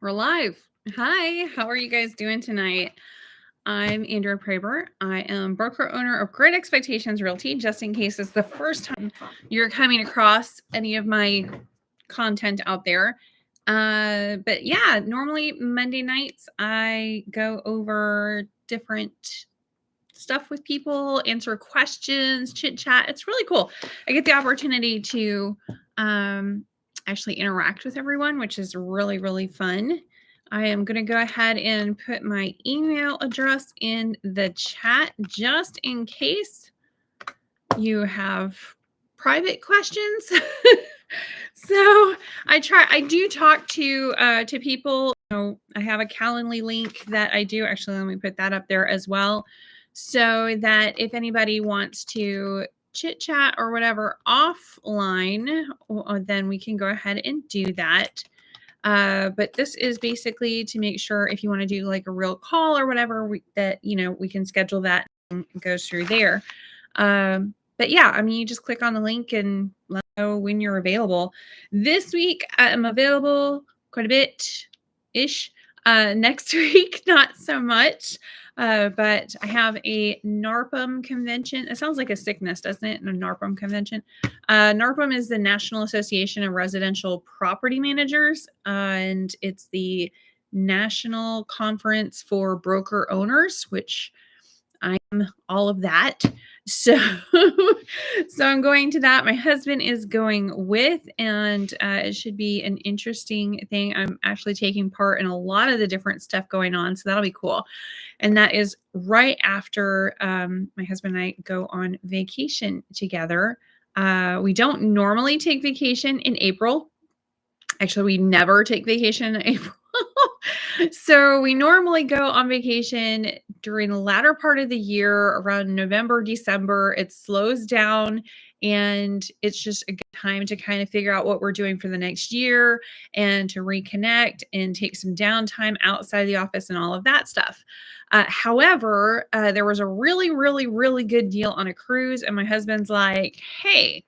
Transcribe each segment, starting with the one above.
We're live. Hi, how are you guys doing tonight? I'm Andrea Proeber. I am broker owner of Great Expectations Realty, just in case it's the first time you're coming across any of my content out there. But yeah, normally Monday nights I go over different stuff with people, answer questions, chit chat. It's really cool. I get the opportunity to actually interact with everyone, which is really, really fun. I am going to go ahead and put my email address in the chat just in case you have private questions. So I do talk to people. I have a Calendly link that I do. Actually, let me put that up there as well, so that if anybody wants to chit chat or whatever offline, then we can go ahead and do that. But this is basically to make sure if you want to do like a real call or whatever, we can schedule that and it goes through there. But yeah, I mean, you just click on the link and let me know when you're available. This week, I'm available quite a bit ish. Next week, not so much. But I have a NARPM convention. It sounds like a sickness, doesn't it? A NARPM convention. NARPM is the National Association of Residential Property Managers, and it's the national conference for broker owners, which I'm all of that. So, so I'm going to that. My husband is going with, and it should be an interesting thing. I'm actually taking part in a lot of the different stuff going on, so that'll be cool. And that is right after my husband and I go on vacation together. We don't normally take vacation in April. Actually, we never take vacation in April. So we normally go on vacation during the latter part of the year, around November, December. It slows down and it's just a good time to kind of figure out what we're doing for the next year and to reconnect and take some downtime outside the office and all of that stuff. However, there was a really, really, really good deal on a cruise, and my husband's like, "Hey,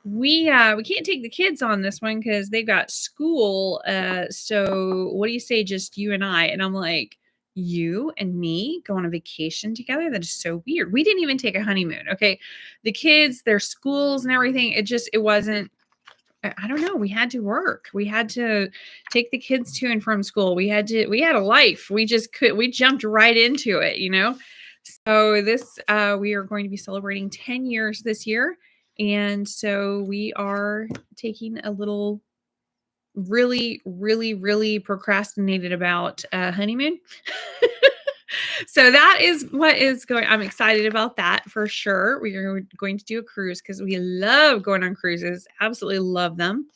we can't take the kids on this one because they've got school. So what do you say, just you and I?" And I'm like, "You and me go on a vacation together? That is so weird. We didn't even take a honeymoon. Okay. The kids, their schools and everything, it wasn't. I don't know. We had to work. We had to take the kids to and from school. We had a life. We jumped right into it. So we are going to be celebrating 10 years this year. And so we are taking a little really, really, really procrastinated about honeymoon. So that is what is going. I'm excited about that for sure. We are going to do a cruise because we love going on cruises. Absolutely love them.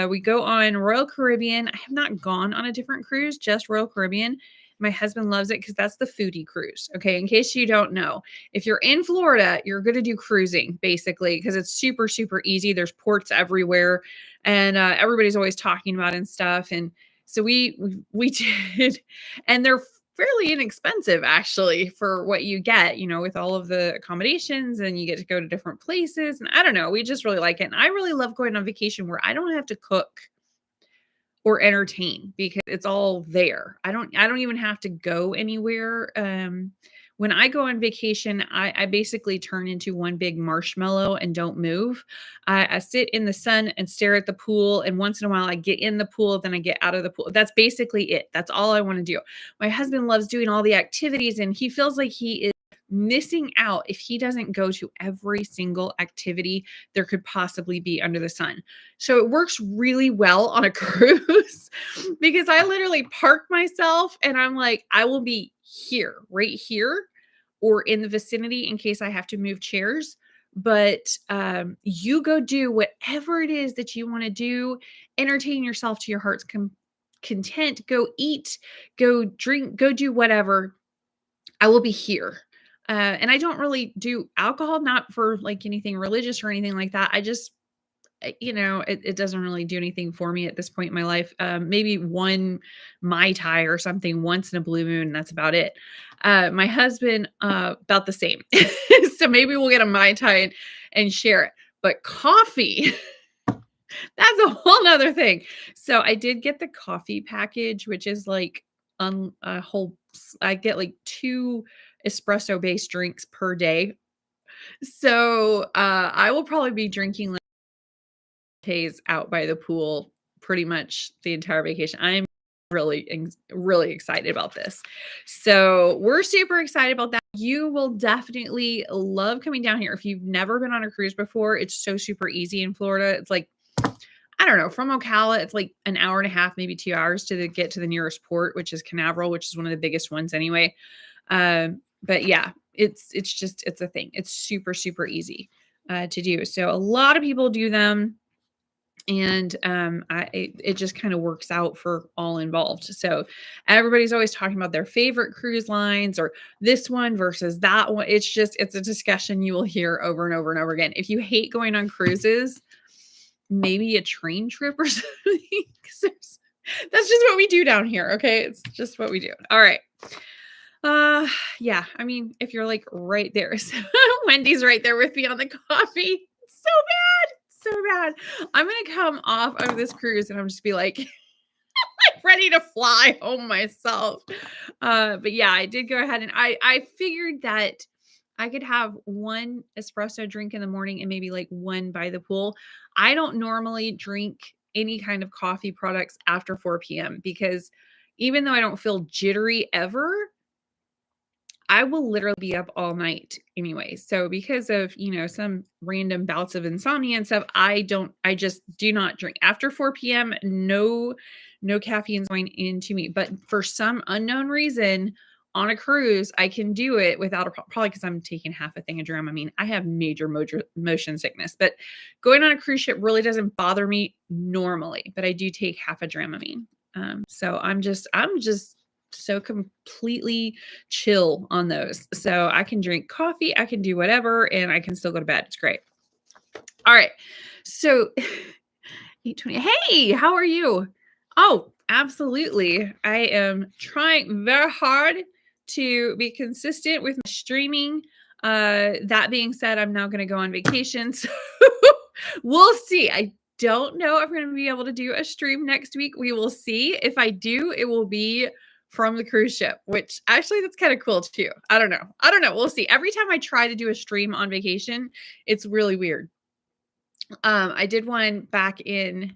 We go on Royal Caribbean. I have not gone on a different cruise, just Royal Caribbean. My husband loves it because that's the foodie cruise. Okay. In case you don't know, if you're in Florida, you're going to do cruising basically because it's super, super easy. There's ports everywhere and everybody's always talking about it and stuff. And so we did, and they're fairly inexpensive actually for what you get, with all of the accommodations, and you get to go to different places. And I don't know, we just really like it. And I really love going on vacation where I don't have to cook or entertain because it's all there. I don't even have to go anywhere. When I go on vacation, I basically turn into one big marshmallow and don't move. I sit in the sun and stare at the pool. And once in a while I get in the pool, then I get out of the pool. That's basically it. That's all I want to do. My husband loves doing all the activities, and he feels like he is missing out if he doesn't go to every single activity there could possibly be under the sun. So it works really well on a cruise because I literally park myself and I'm like, I will be here, right here, or in the vicinity in case I have to move chairs. But you go do whatever it is that you want to do, entertain yourself to your heart's content, go eat, go drink, go do whatever. I will be here. And I don't really do alcohol, not for like anything religious or anything like that. I just, it doesn't really do anything for me at this point in my life. Maybe one Mai Tai or something once in a blue moon. And that's about it. My husband, about the same. So maybe we'll get a Mai Tai and share it. But coffee, that That's a whole nother thing. So I did get the coffee package, which is like a whole, I get like 2 espresso based drinks per day. So I will probably be drinking lattes out by the pool pretty much the entire vacation. I'm really excited about this. So we're super excited about that. You will definitely love coming down here. If you've never been on a cruise before, it's so super easy in Florida. It's like, I don't know, from Ocala, it's like an hour and a half, maybe 2 hours to get to the nearest port, which is Canaveral, which is one of the biggest ones anyway. But yeah, it's a thing. It's super easy to do. So a lot of people do them, and it just kind of works out for all involved. So everybody's always talking about their favorite cruise lines or this one versus that one. It's a discussion you will hear over and over and over again. If you hate going on cruises, maybe a train trip or something. 'Cause that's just what we do down here. Okay. It's just what we do. All right. Yeah. I mean, if you're like right there, so Wendy's right there with me on the coffee. So bad. So bad. I'm going to come off of this cruise and I'm just be like, ready to fly home myself. But yeah, I did go ahead and I figured that I could have one espresso drink in the morning and maybe like one by the pool. I don't normally drink any kind of coffee products after 4 p.m. because even though I don't feel jittery ever, I will literally be up all night anyway. So because of, some random bouts of insomnia and stuff, I just do not drink after 4 p.m. No caffeine's going into me. But for some unknown reason on a cruise, I can do it without probably because I'm taking half a thing of Dramamine. I have major motion sickness, but going on a cruise ship really doesn't bother me normally, but I do take half a Dramamine. So I'm just so completely chill on those. So I can drink coffee, I can do whatever, and I can still go to bed. It's great. All right. So 8:20. Hey, how are you? Oh, absolutely. I am trying very hard to be consistent with my streaming. That being said, I'm now going to go on vacation. So we'll see. I don't know if I'm going to be able to do a stream next week. We will see. If I do, it will be from the cruise ship, which actually that's kind of cool too. I don't know. We'll see. Every time I try to do a stream on vacation, it's really weird. I did one back in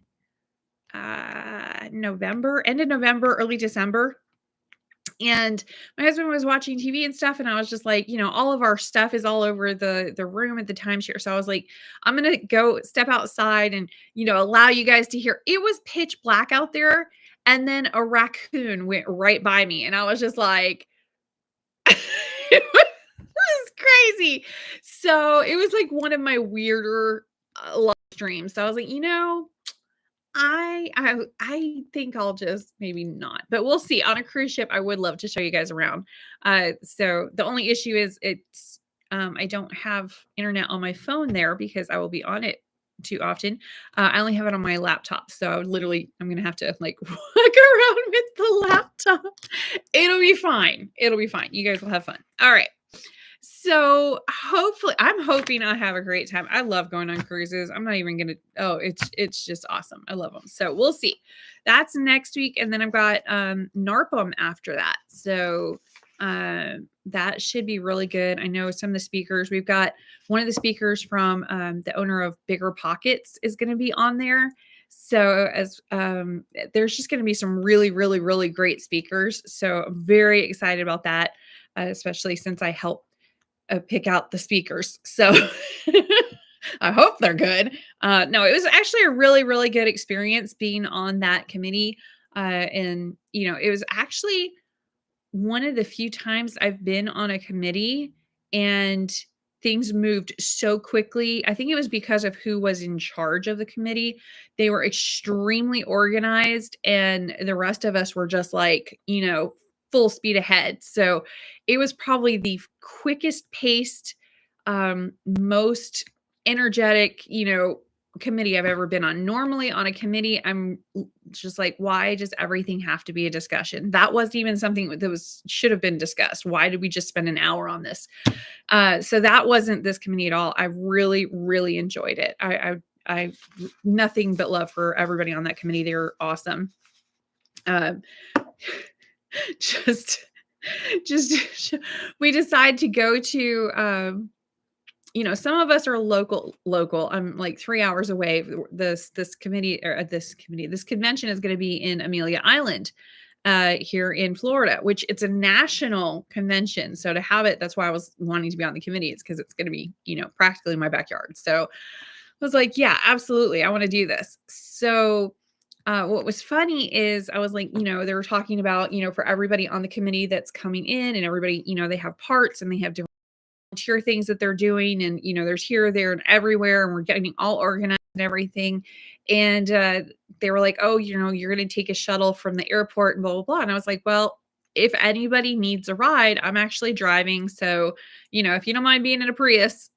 November, end of November, early December. And my husband was watching TV and stuff. And I was just like, all of our stuff is all over the room at the timeshare. So I was like, I'm going to go step outside and, allow you guys to hear. It was pitch black out there. And then a raccoon went right by me. And I was just like, it was crazy. So it was like one of my weirder live streams. So I was like, I think I'll just maybe not, but we'll see. On a cruise ship, I would love to show you guys around. So the only issue is I don't have internet on my phone there because I will be on it too often. I only have it on my laptop. So I'm going to have to like walk around with the laptop. It'll be fine. You guys will have fun. All right. So hopefully, I'm hoping I have a great time. I love going on cruises. I'm not even going to, it's just awesome. I love them. So we'll see. That's next week. And then I've got NARPM after that. So that should be really good. I know some of the speakers, we've got one of the speakers from the owner of Bigger Pockets is going to be on there. So as there's just going to be some really great speakers. So I'm very excited about that, especially since I help pick out the speakers. So I hope they're good. No, it was actually a really good experience being on that committee. And, it was actually one of the few times I've been on a committee and things moved so quickly. I think it was because of who was in charge of the committee. They were extremely organized and the rest of us were just like, full speed ahead. So it was probably the quickest paced, most energetic, committee I've ever been on. Normally on a committee, I'm just like, why does everything have to be a discussion? That wasn't even something that should have been discussed. Why did we just spend an hour on this? So that wasn't this committee at all. I really enjoyed it. I nothing but love for everybody on that committee. They're awesome. Um, just we decide to go to some of us are local. I'm like 3 hours away. This convention is going to be in Amelia Island here in Florida, which it's a national convention. So to have it, that's why I was wanting to be on the committee. It's because it's going to be, practically my backyard. So I was like, yeah, absolutely. I want to do this. So what was funny is I was like, they were talking about, for everybody on the committee that's coming in and everybody, they have parts and they have different volunteer things that they're doing. And, there's here, there, and everywhere. And we're getting all organized and everything. And they were like, oh, you're going to take a shuttle from the airport and blah, blah, blah. And I was like, well, if anybody needs a ride, I'm actually driving. So, if you don't mind being in a Prius,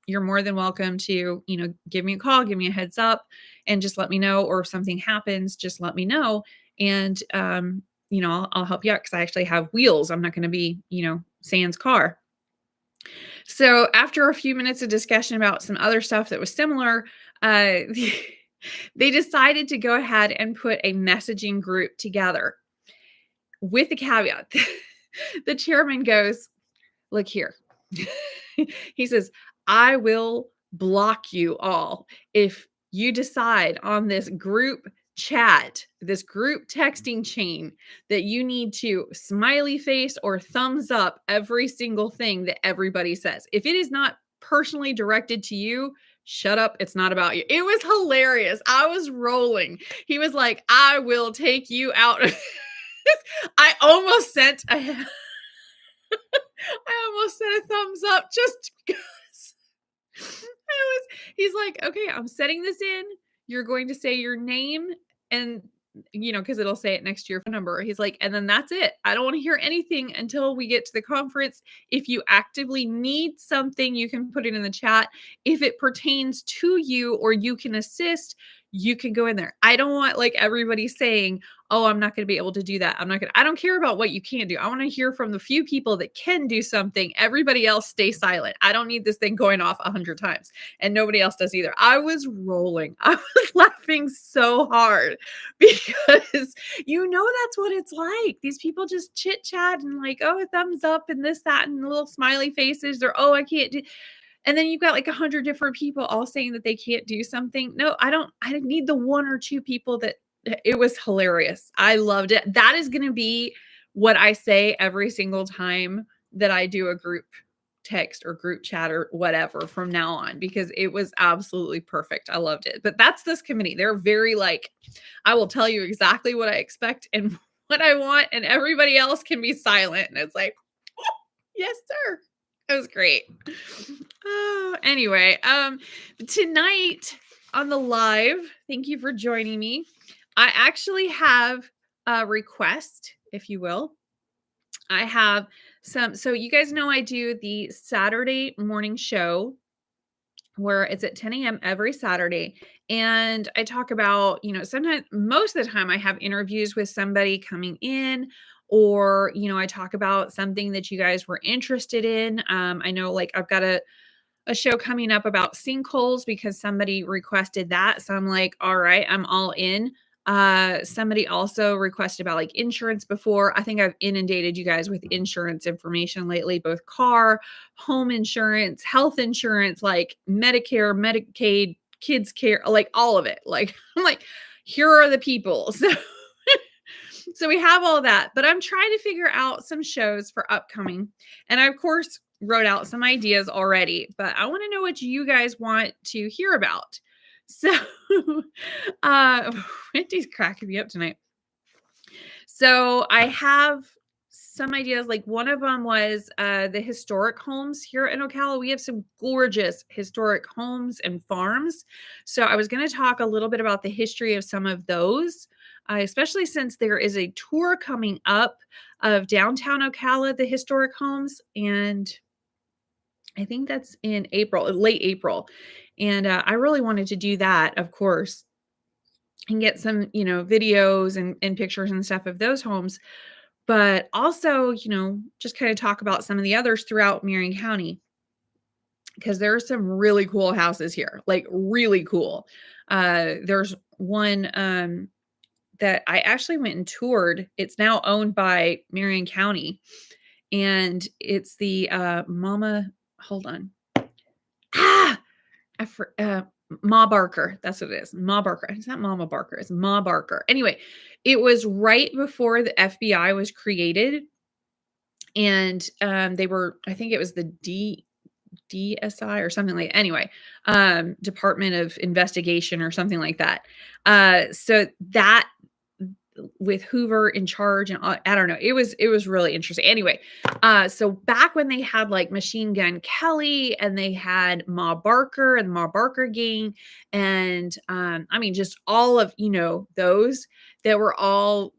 you're more than welcome to, give me a call, give me a heads up, and just let me know. Or if something happens, just let me know. And, I'll help you out because I actually have wheels. I'm not going to be, sans car. So after a few minutes of discussion about some other stuff that was similar, they decided to go ahead and put a messaging group together with the caveat. The chairman goes, look here. He says, I will block you all if you decide on this group chat, this group texting chain, that you need to smiley face or thumbs up every single thing that everybody says. If it is not personally directed to you, shut up. It's not about you. It was hilarious. I was rolling. He was like, I will take you out. I almost sent a thumbs up just because he's like, okay, I'm setting this in. You're going to say your name and, because it'll say it next to your phone number. He's like, and then that's it. I don't want to hear anything until we get to the conference. If you actively need something, you can put it in the chat. If it pertains to you or you can assist, you can go in there. I don't want like everybody saying, oh, I'm not going to be able to do that. I don't care about what you can do. I want to hear from the few people that can do something. Everybody else stay silent. I don't need this thing going off 100 times and nobody else does either. I was rolling. I was laughing so hard because that's what it's like. These people just chit chat and like, oh, a thumbs up and this, that, and little smiley faces or, oh, I can't do. And then you've got like 100 different people all saying that they can't do something. No, I need the one or two people that. It was hilarious. I loved it. That is going to be what I say every single time that I do a group text or group chat or whatever from now on, because it was absolutely perfect. I loved it. But that's this committee. They're very like, I will tell you exactly what I expect and what I want, and everybody else can be silent. And it's like, yes, sir. It was great. Oh, anyway, tonight on the live, thank you for joining me. I actually have a request, if you will. I have so you guys know I do the Saturday morning show where it's at 10 a.m. every Saturday. And I talk about, sometimes, most of the time I have interviews with somebody coming in, or, I talk about something that you guys were interested in. I know like I've got a show coming up about sinkholes because somebody requested that. So I'm like, all right, I'm all in. Somebody also requested about like insurance before. I think I've inundated you guys with insurance information lately, both car, home insurance, health insurance, like Medicare, Medicaid, kids care, like all of it. Like, I'm like, here are the people. So we have all that, but I'm trying to figure out some shows for upcoming. And I, of course, wrote out some ideas already, but I want to know what you guys want to hear about. So, Wendy's cracking me up tonight. So I have some ideas. Like one of them was the historic homes here in Ocala. We have some gorgeous historic homes and farms. So I was going to talk a little bit about the history of some of those, especially since there is a tour coming up of downtown Ocala, the historic homes. And I think that's in April, late April. And I really wanted to do that, of course, and get some, videos and pictures and stuff of those homes. But also, just kind of talk about some of the others throughout Marion County. because there are some really cool houses here, like really cool. There's one that I actually went and toured. It's now owned by Marion County, and it's the Mama. Hold on. Ah, Ma Barker. That's what it is. Ma Barker. It's not Mama Barker. It's Ma Barker. Anyway, it was right before the FBI was created, and they were. I think it was the DSI or something like. Anyway, Department of Investigation or something like that. So that with Hoover in charge and I don't know. It was really interesting. Anyway, so back when they had like Machine Gun Kelly and they had Ma Barker and Ma Barker gang and I mean just all of those that were all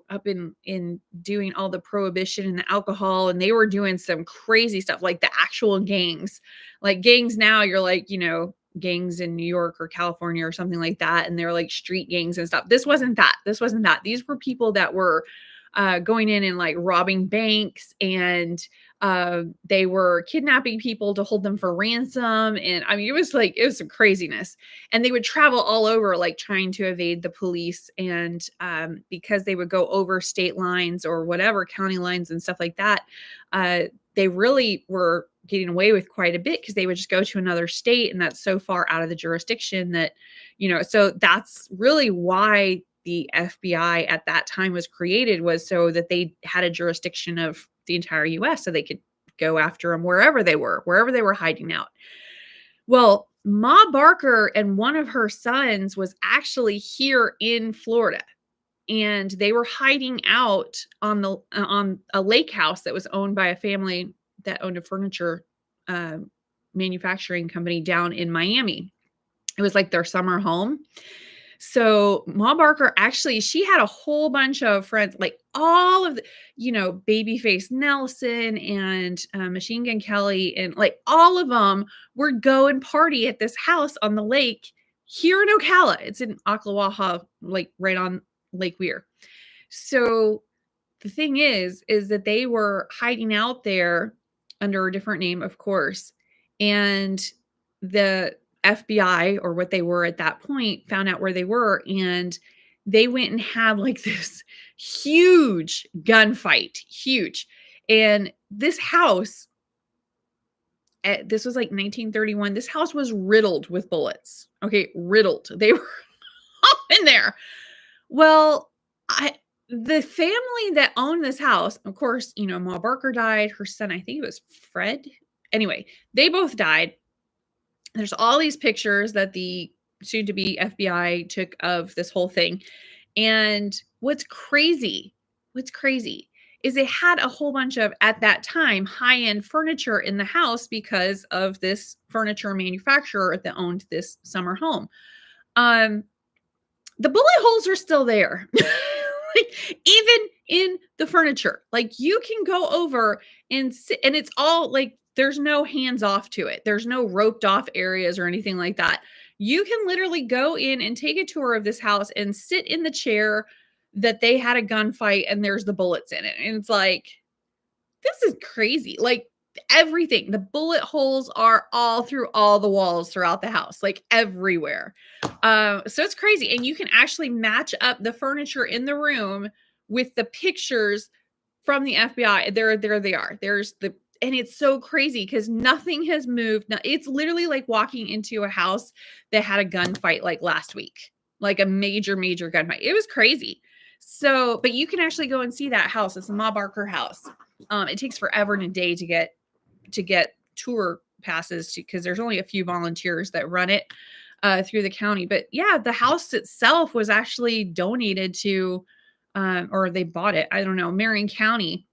up in doing all the prohibition and the alcohol, and they were doing some crazy stuff like the actual gangs. Like gangs now you're like gangs in New York or California or something like that. And they're like street gangs and stuff. This wasn't that. These were people that were going in and like robbing banks, and they were kidnapping people to hold them for ransom. And I mean, it was some craziness. And they would travel all over, like trying to evade the police. And because they would go over state lines or whatever, county lines and stuff like that, they really were getting away with quite a bit because they would just go to another state, and that's so far out of the jurisdiction that, so that's really why the FBI at that time was created, was so that they had a jurisdiction of the entire US so they could go after them wherever they were hiding out. Well, Ma Barker and one of her sons was actually here in Florida, and they were hiding out on a lake house that was owned by a family that owned a furniture manufacturing company down in Miami. It was like their summer home. So Ma Barker actually, she had a whole bunch of friends, like all of the, Babyface Nelson and Machine Gun Kelly, and like all of them would go and party at this house on the lake here in Ocala. It's in Ocala, like right on Lake Weir. So the thing is that they were hiding out there under a different name, of course. And the FBI, or what they were at that point, found out where they were, and they went and had like this huge gunfight, huge. And this house, this was like 1931. This house was riddled with bullets. Okay, riddled. They were all in there. Well, the family that owned this house, of course, Ma Barker died. Her son, I think it was Fred. Anyway, they both died. There's all these pictures that the soon-to-be FBI took of this whole thing. And what's crazy is they had a whole bunch of, at that time, high-end furniture in the house because of this furniture manufacturer that owned this summer home. The bullet holes are still there. Like, even in the furniture, like you can go over and sit, and it's all like, there's no hands off to it. There's no roped off areas or anything like that. You can literally go in and take a tour of this house and sit in the chair that they had a gunfight and there's the bullets in it. And it's like, this is crazy. Like everything, the bullet holes are all through all the walls throughout the house, like everywhere. So it's crazy. And you can actually match up the furniture in the room with the pictures from the FBI. There they are. And it's so crazy because nothing has moved. It's literally like walking into a house that had a gunfight like last week, like a major gunfight. It was crazy. So, but you can actually go and see that house. It's the Ma Barker house. It takes forever and a day to get tour passes because there's only a few volunteers that run it through the county. But yeah, the house itself was actually donated to, or they bought it, I don't know, Marion County.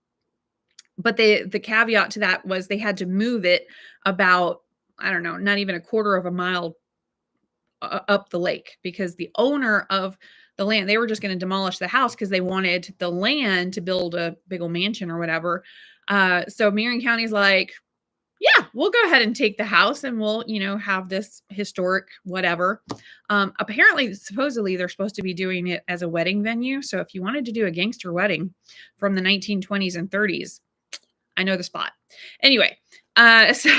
But the caveat to that was they had to move it about, I don't know, not even a quarter of a mile up the lake, because the owner of the land, they were just going to demolish the house because they wanted the land to build a big old mansion or whatever. So Marion County's like, yeah, we'll go ahead and take the house and we'll, have this historic whatever. Apparently, supposedly, they're supposed to be doing it as a wedding venue. So if you wanted to do a gangster wedding from the 1920s and 30s, I know the spot. Anyway, so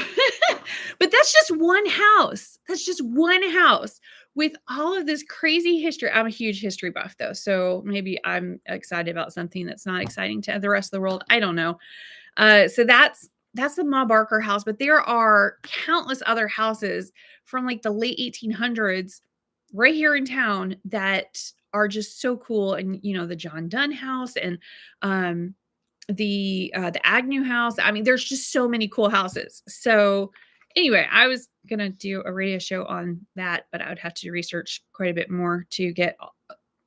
But that's just one house. That's just one house with all of this crazy history. I'm a huge history buff though, so maybe I'm excited about something that's not exciting to the rest of the world. I don't know. So that's the Ma Barker house, but there are countless other houses from like the late 1800s right here in town that are just so cool. And the John Donne house and um the Agnew house. I mean, there's just so many cool houses. So anyway, I was gonna do a radio show on that, but I would have to research quite a bit more to get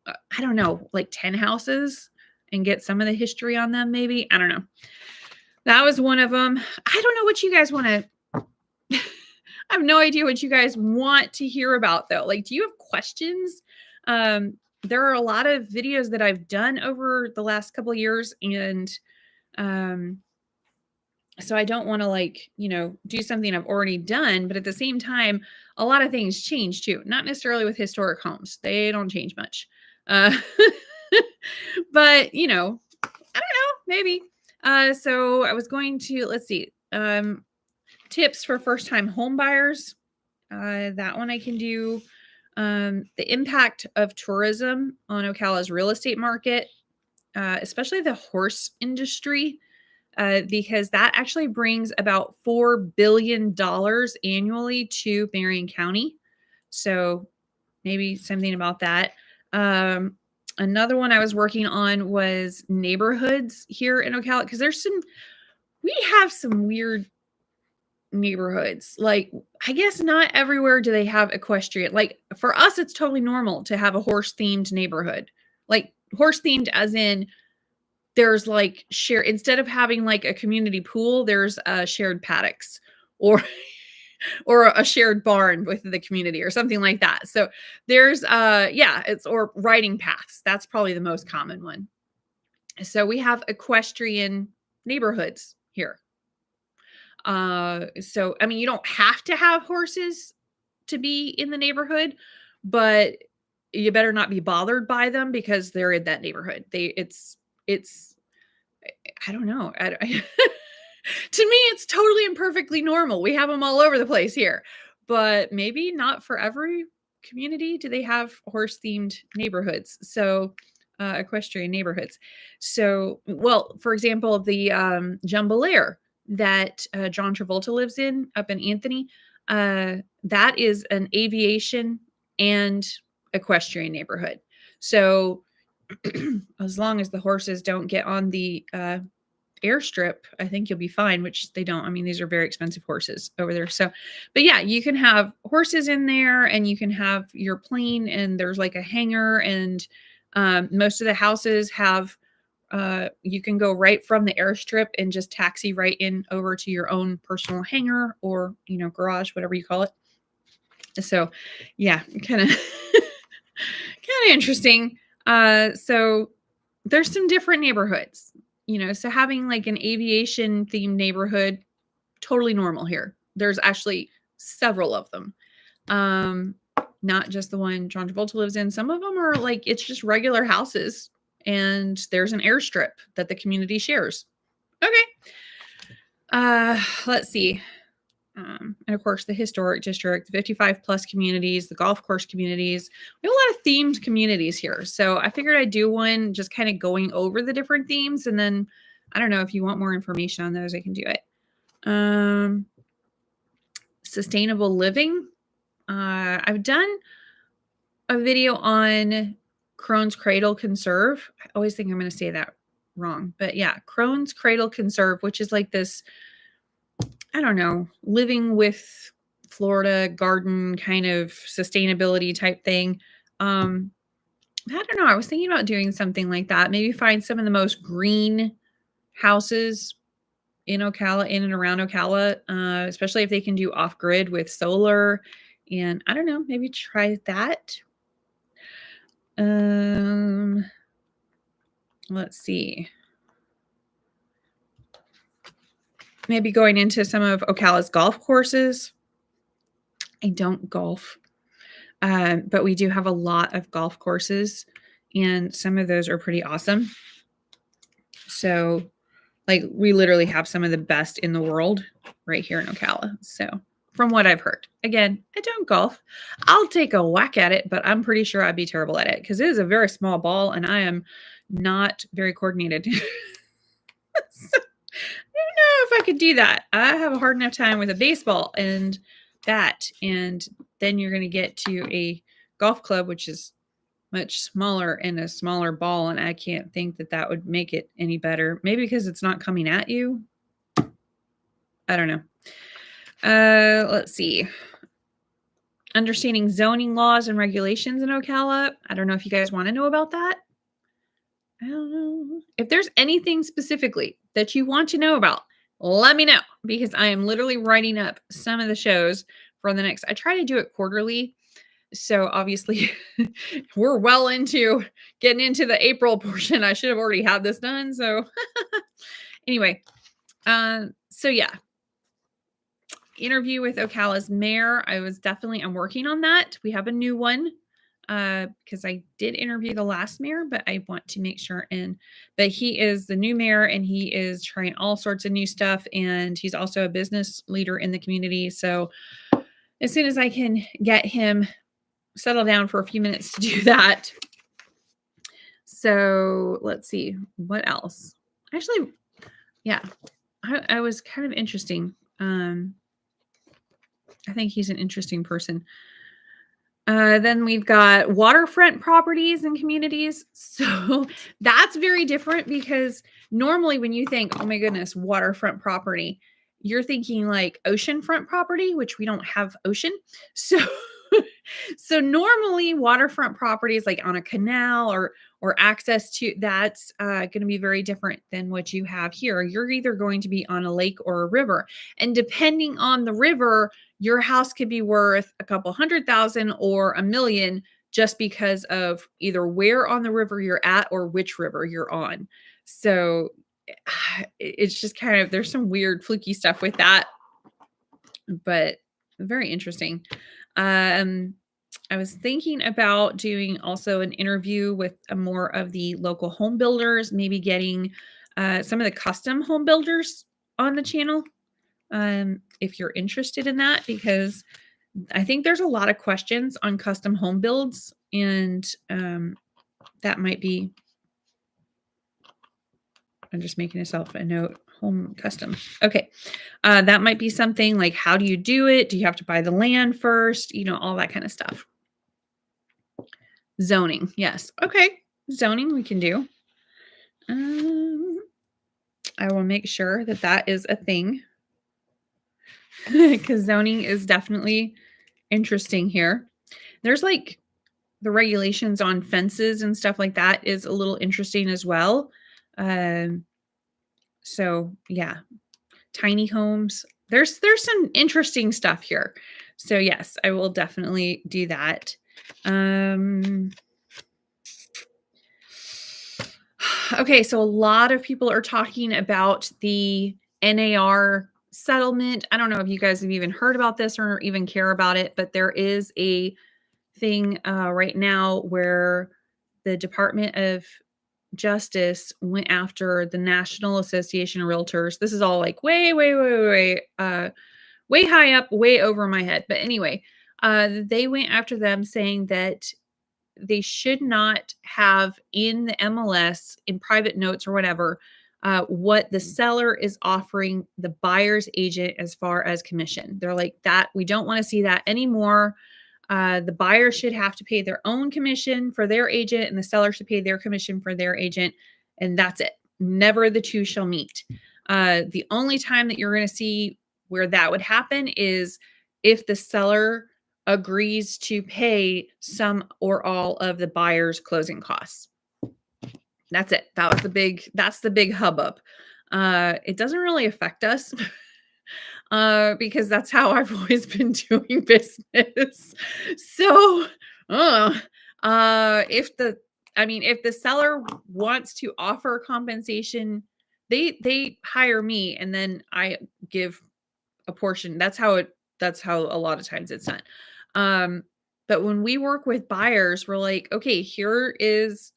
I don't know, like 10 houses and get some of the history on them, maybe. I don't know. That was one of them. I don't know what you guys want to I have no idea what you guys want to hear about though. Like, do you have questions? There are a lot of videos that I've done over the last couple of years, and so I don't want to do something I've already done, but at the same time, a lot of things change too. Not necessarily with historic homes. They don't change much. Uh, but I don't know, maybe. So I was going to, let's see, tips for first-time home buyers. That one I can do. The impact of tourism on Ocala's real estate market, especially the horse industry, because that actually brings about $4 billion annually to Marion County. So maybe something about that. Another one I was working on was neighborhoods here in Ocala, because we have some weird neighborhoods. Like, I guess not everywhere do they have equestrian. Like, for us, it's totally normal to have a horse themed neighborhood. Like, horse themed as in there's like instead of having like a community pool, there's shared paddocks or or a shared barn with the community or something like that. So there's or riding paths. That's probably the most common one. So we have equestrian neighborhoods here. So I mean, you don't have to have horses to be in the neighborhood, but you better not be bothered by them because they're in that neighborhood. It's I don't know. To me, it's totally and perfectly normal. We have them all over the place here, but maybe not for every community do they have horse themed neighborhoods. So equestrian neighborhoods. So, well, for example, the Jambalaya that John Travolta lives in up in Anthony, that is an aviation and equestrian neighborhood. So as long as the horses don't get on the airstrip, I think you'll be fine, which they don't. I mean, these are very expensive horses over there. So, but yeah, you can have horses in there and you can have your plane, and there's like a hangar, and most of the houses have you can go right from the airstrip and just taxi right in over to your own personal hangar or garage, whatever you call it. So yeah, kind of interesting. So there's some different neighborhoods, so having like an aviation themed neighborhood, totally normal here. There's actually several of them. Not just the one John Travolta lives in. Some of them are like, it's just regular houses and there's an airstrip that the community shares. Okay. Let's see. And of course, the historic district, the 55 plus communities, the golf course communities. We have a lot of themed communities here. So I figured I'd do one just kind of going over the different themes. And then I don't know if you want more information on those, I can do it. Sustainable living. I've done a video on Crohn's Cradle Conserve. I always think I'm going to say that wrong, but yeah, Crohn's Cradle Conserve, which is like this, I don't know, living with Florida garden kind of sustainability type thing. I don't know. I was thinking about doing something like that. Maybe find some of the most green houses in Ocala, in and around Ocala, especially if they can do off-grid with solar. And I don't know, maybe try that. Let's see. Maybe going into some of Ocala's golf courses. I don't golf, but we do have a lot of golf courses, and some of those are pretty awesome. So, like, we literally have some of the best in the world right here in Ocala. So, from what I've heard. Again, I don't golf. I'll take a whack at it, but I'm pretty sure I'd be terrible at it because it is a very small ball and I am not very coordinated. So, I don't know if I could do that. I have a hard enough time with a baseball and bat, and then you're going to get to a golf club, which is much smaller and a smaller ball, and I can't think that that would make it any better. Maybe because it's not coming at you. I don't know. Let's see. Understanding zoning laws and regulations in Ocala. I don't know if you guys want to know about that. I don't know. If there's anything specifically that you want to know about, let me know because I am literally writing up some of the shows for the next. I try to do it quarterly. So obviously we're well into getting into the April portion. I should have already had this done. So anyway, so yeah, interview with Ocala's mayor. I'm working on that. We have a new one because I did interview the last mayor, but I want to make sure but he is the new mayor and he is trying all sorts of new stuff. And he's also a business leader in the community. So as soon as I can get him settled down for a few minutes to do that. So let's see what else. Actually, yeah, I was kind of interesting. I think he's an interesting person. Then we've got waterfront properties and communities. So that's very different because normally when you think, oh my goodness, waterfront property, you're thinking like oceanfront property, which we don't have ocean. So so normally waterfront properties like on a canal or access to that's going to be very different than what you have here. You're either going to be on a lake or a river, and depending on the river, your house could be worth a couple $100,000 or $1 million just because of either where on the river you're at or which river you're on. So it's just kind of, there's some weird fluky stuff with that, but very interesting. I was thinking about doing also an interview with more of the local home builders, maybe getting some of the custom home builders on the channel. If you're interested in that, because I think there's a lot of questions on custom home builds, and that might be, I'm just making myself a note, home custom. Okay. That might be something like, how do you do it? Do you have to buy the land first? All that kind of stuff. Zoning. Yes. Okay. Zoning we can do. I will make sure that that is a thing because zoning is definitely interesting here. There's like the regulations on fences and stuff like that is a little interesting as well. So yeah, tiny homes. There's some interesting stuff here. So yes, I will definitely do that. Okay, so a lot of people are talking about the NAR settlement. I don't know if you guys have even heard about this or even care about it, but there is a thing right now where the Department of Justice went after the National Association of Realtors. This is all like way high up, way over my head. But anyway, they went after them saying that they should not have in the MLS, in private notes or whatever, what the seller is offering the buyer's agent as far as commission. They're like, that we don't want to see that anymore. The buyer should have to pay their own commission for their agent, and the seller should pay their commission for their agent. And that's it. Never the two shall meet. The only time that you're going to see where that would happen is if the seller agrees to pay some or all of the buyer's closing costs. That's it. That's the big hubbub. It doesn't really affect us because that's how I've always been doing business. So, if the seller wants to offer compensation, they hire me and then I give a portion. That's how a lot of times it's done. But when we work with buyers, we're like, okay, here's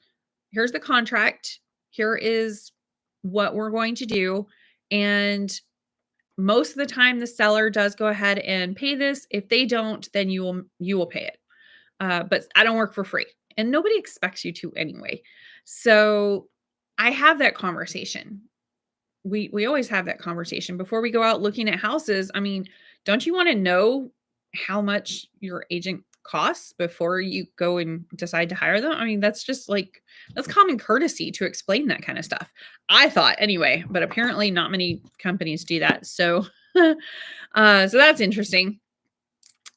the contract. Here is what we're going to do. And most of the time the seller does go ahead and pay this. If they don't, then you will pay it. But I don't work for free, and nobody expects you to anyway. So I have that conversation. We always have that conversation before we go out looking at houses. I mean, don't you want to know how much your agent costs before you go and decide to hire them? I mean, that's just like that's common courtesy to explain that kind of stuff. I thought anyway, but apparently not many companies do that. So so that's interesting.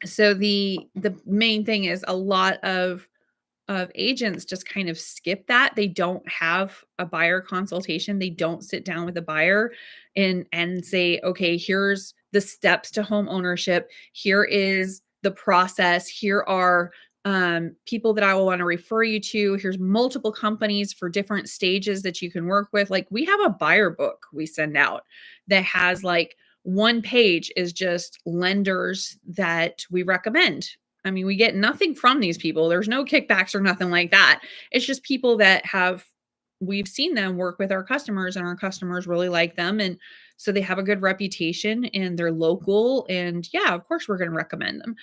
So the main thing is a lot of agents just kind of skip that. They don't have a buyer consultation. They don't sit down with a buyer and say, "Okay, here's the steps to home ownership. Here is the process. Here are people that I will want to refer you to. Here's multiple companies for different stages that you can work with." Like we have a buyer book we send out that has like one page is just lenders that we recommend. I mean, we get nothing from these people. There's no kickbacks or nothing like that. It's just people that we've seen them work with our customers and our customers really like them. And so they have a good reputation and they're local. And yeah, of course, we're going to recommend them.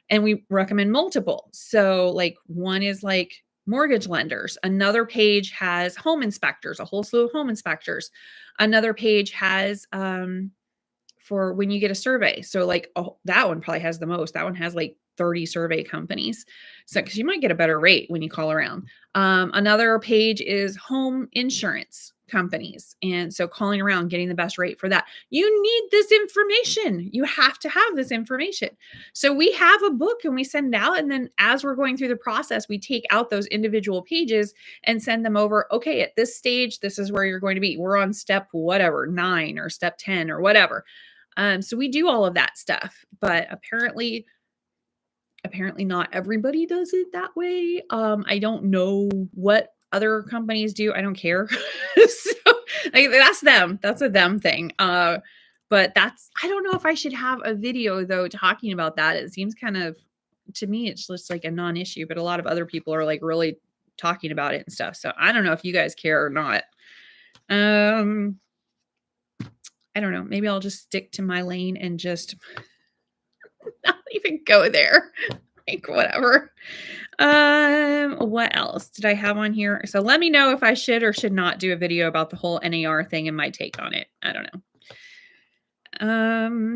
And we recommend multiple. So, like, one is like mortgage lenders. Another page has home inspectors, a whole slew of home inspectors. Another page has, for when you get a survey. So like that one probably has the most. That one has like 30 survey companies. So because you might get a better rate when you call around. Another page is home insurance companies. And so calling around, getting the best rate for that. You need this information. You have to have this information. So we have a book and we send out. And then as we're going through the process, we take out those individual pages and send them over. Okay, at this stage, this is where you're going to be. We're on step whatever, 9 or step 10 or whatever. So we do all of that stuff, but apparently not everybody does it that way. I don't know what other companies do. I don't care. So like, that's them. That's a them thing. But I don't know if I should have a video though talking about that. It seems kind of, to me, it's just like a non-issue, but a lot of other people are like really talking about it and stuff. So I don't know if you guys care or not. I don't know. Maybe I'll just stick to my lane and just not even go there. Like whatever. What else did I have on here? So let me know if I should or should not do a video about the whole NAR thing and my take on it. I don't know.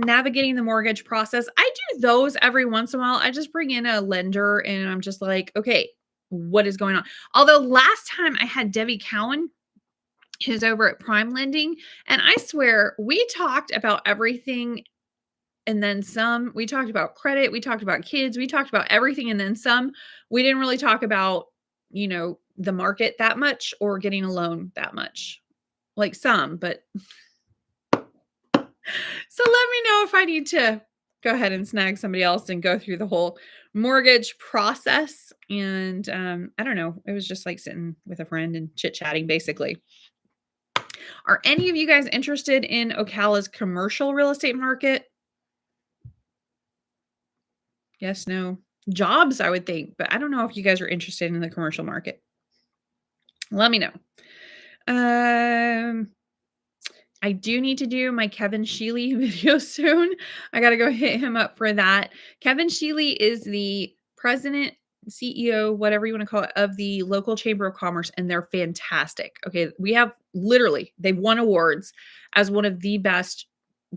Navigating the mortgage process. I do those every once in a while. I just bring in a lender and I'm just like, okay, what is going on? Although last time I had Debbie Cowan, who's over at Prime Lending, and I swear we talked about everything and then some. We talked about credit, we talked about kids, we talked about everything and then some. We didn't really talk about, the market that much or getting a loan that much. Like some, but so let me know if I need to go ahead and snag somebody else and go through the whole mortgage process. And I don't know. It was just like sitting with a friend and chit-chatting basically. Are any of you guys interested in Ocala's commercial real estate market? Yes, no. Jobs, I would think, but I don't know if you guys are interested in the commercial market. Let me know. I do need to do my Kevin Sheely video soon. I got to go hit him up for that. Kevin Sheely is the president, CEO, whatever you want to call it, of the local chamber of commerce, and they're fantastic. Okay, we have they've won awards as one of the best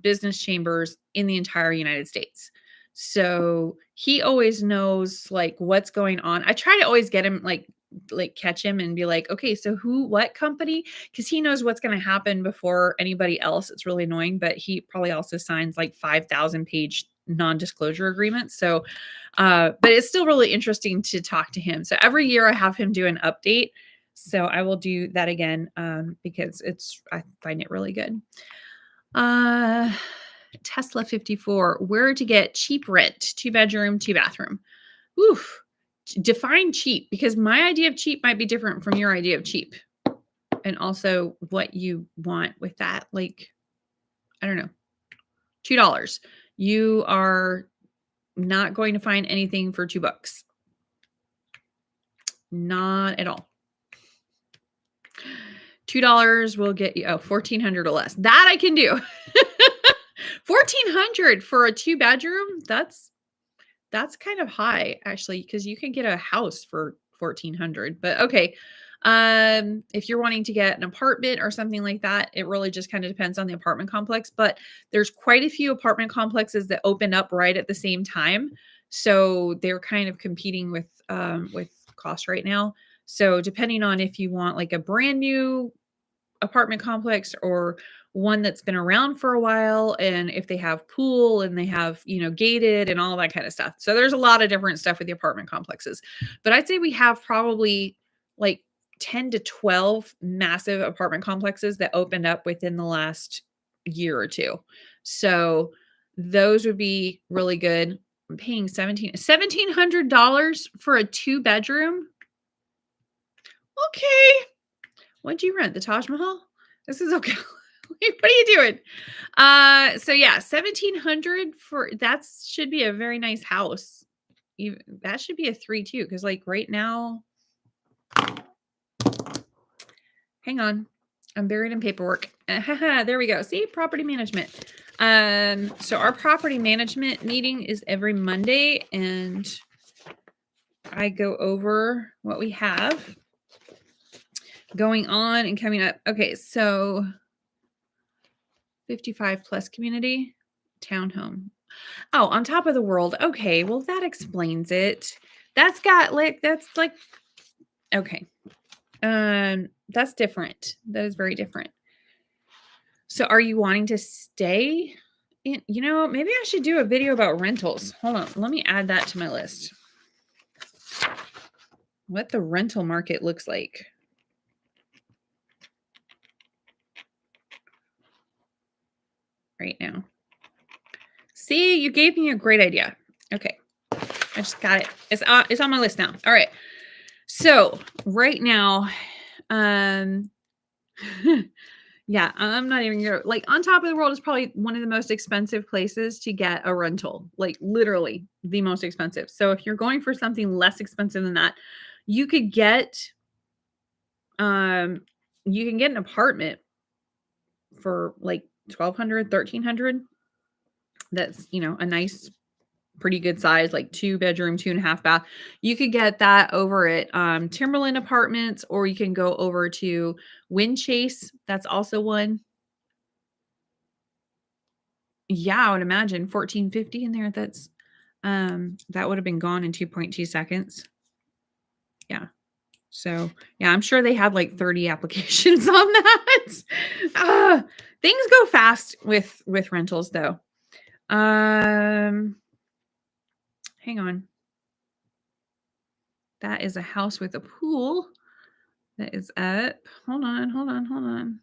business chambers in the entire United States. So he always knows like what's going on. I try to always get him like catch him and be like, okay, so what company? Because he knows what's going to happen before anybody else. It's really annoying, but he probably also signs like 5,000 page non-disclosure agreements. So, but it's still really interesting to talk to him. So every year I have him do an update. So I will do that again because I find it really good. Tesla 54, where to get cheap rent, 2-bedroom, 2-bathroom. Oof. Define cheap, because my idea of cheap might be different from your idea of cheap. And also what you want with that. Like, I don't know, $2. You are not going to find anything for $2. Not at all. $2 will get you $1,400 or less. That I can do. $1,400 for a 2-bedroom. That's kind of high actually, because you can get a house for $1,400. But okay. If you're wanting to get an apartment or something like that, it really just kind of depends on the apartment complex. But there's quite a few apartment complexes that open up right at the same time. So they're kind of competing with cost right now. So depending on if you want like a brand new apartment complex or one that's been around for a while, and if they have pool and they have, gated and all that kind of stuff. So there's a lot of different stuff with the apartment complexes. But I'd say we have probably like 10 to 12 massive apartment complexes that opened up within the last year or two. So those would be really good. I'm paying $1,700 for a 2-bedroom. Okay. What'd you rent? The Taj Mahal? This is okay. What are you doing? So yeah, 1,700 for that should be a very nice house. That should be a 3 too, because like right now, hang on, I'm buried in paperwork. There we go. See, property management. So our property management meeting is every Monday, and I go over what we have going on and coming up. Okay, so 55 plus community townhome. Oh, on top of the world. Okay, well that explains it. That's okay. That's different. That is very different. So are you wanting to stay in, maybe I should do a video about rentals. Hold on. Let me add that to my list. What the rental market looks like. Right now. See, you gave me a great idea. Okay. I just got it. It's on my list now. All right. So right now, yeah, I'm not even gonna like on top of the world is probably one of the most expensive places to get a rental, like literally the most expensive. So if you're going for something less expensive than that, you could get, you can get an apartment for like 1,200, 1,300. That's, a nice, pretty good size, like 2-bedroom, 2.5 bath. You could get that over at Timberland Apartments, or you can go over to Windchase. That's also one. Yeah, I would imagine 1450 in there. That's that would have been gone in 2.2 seconds. Yeah. So yeah, I'm sure they had like 30 applications on that. Things go fast with rentals though. Hang on. That is a house with a pool that is up. Hold on.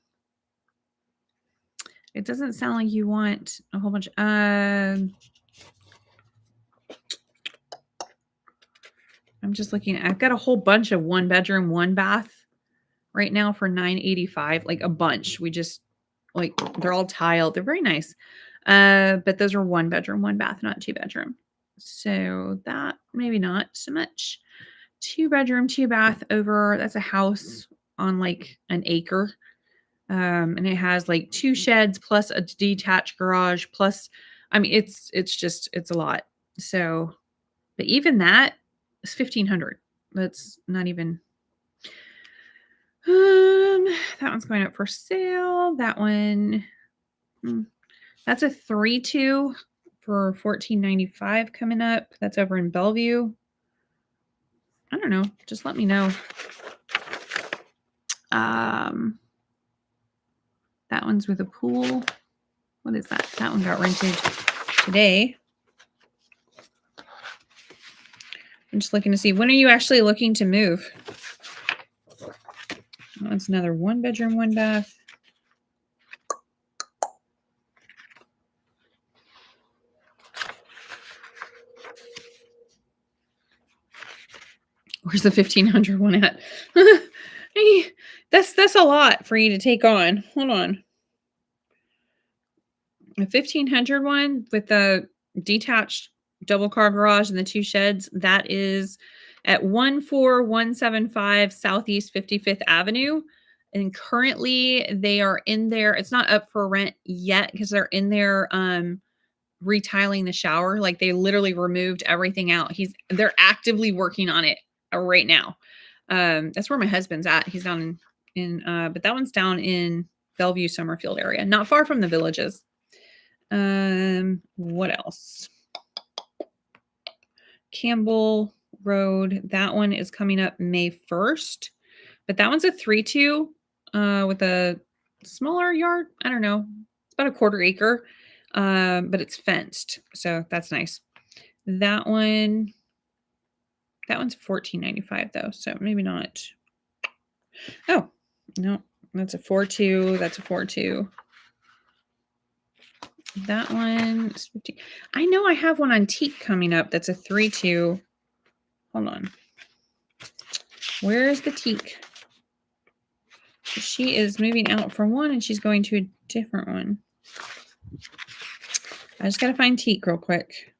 It doesn't sound like you want a whole bunch. I'm just looking. I've got a whole bunch of 1-bedroom, 1-bath right now for $985. Like a bunch. We just they're all tiled. They're very nice. But those are 1-bedroom, 1-bath, not 2-bedroom. So that maybe not so much. 2-bedroom, 2-bath over. That's a house on like an acre. And it has like 2 sheds plus a detached garage plus, I mean, it's a lot. So, but even that is 1,500. That's not even, that one's going up for sale. That one, that's a 3-2 for $1,495 coming up. That's over in Bellevue. I don't know. Just let me know. That one's with a pool. What is that? That one got rented today. I'm just looking to see, when are you actually looking to move? Oh, it's another 1-bedroom, 1-bath. Where's the 1,500 one at? That's a lot for you to take on. Hold on. A 1,500 one with the detached double car garage and the 2 sheds, that is at 14175 Southeast 55th Avenue. And currently they are in there. It's not up for rent yet because they're in there retiling the shower. Like they literally removed everything out. They're actively working on it right now. That's where my husband's at. He's down but that one's down in Bellevue, Summerfield area, not far from the Villages. What else? Campbell Road. That one is coming up May 1st, but that one's a 3-2 with a smaller yard. I don't know. It's about a 1/4 acre, but it's fenced. So that's nice. That one's $14.95 though. So maybe not. Oh, no, that's a 4-2. That's a 4-2. That one is 15. I know I have one on Teak coming up. That's a 3-2. Hold on. Where is the Teak? She is moving out from one and she's going to a different one. I just got to find Teak real quick.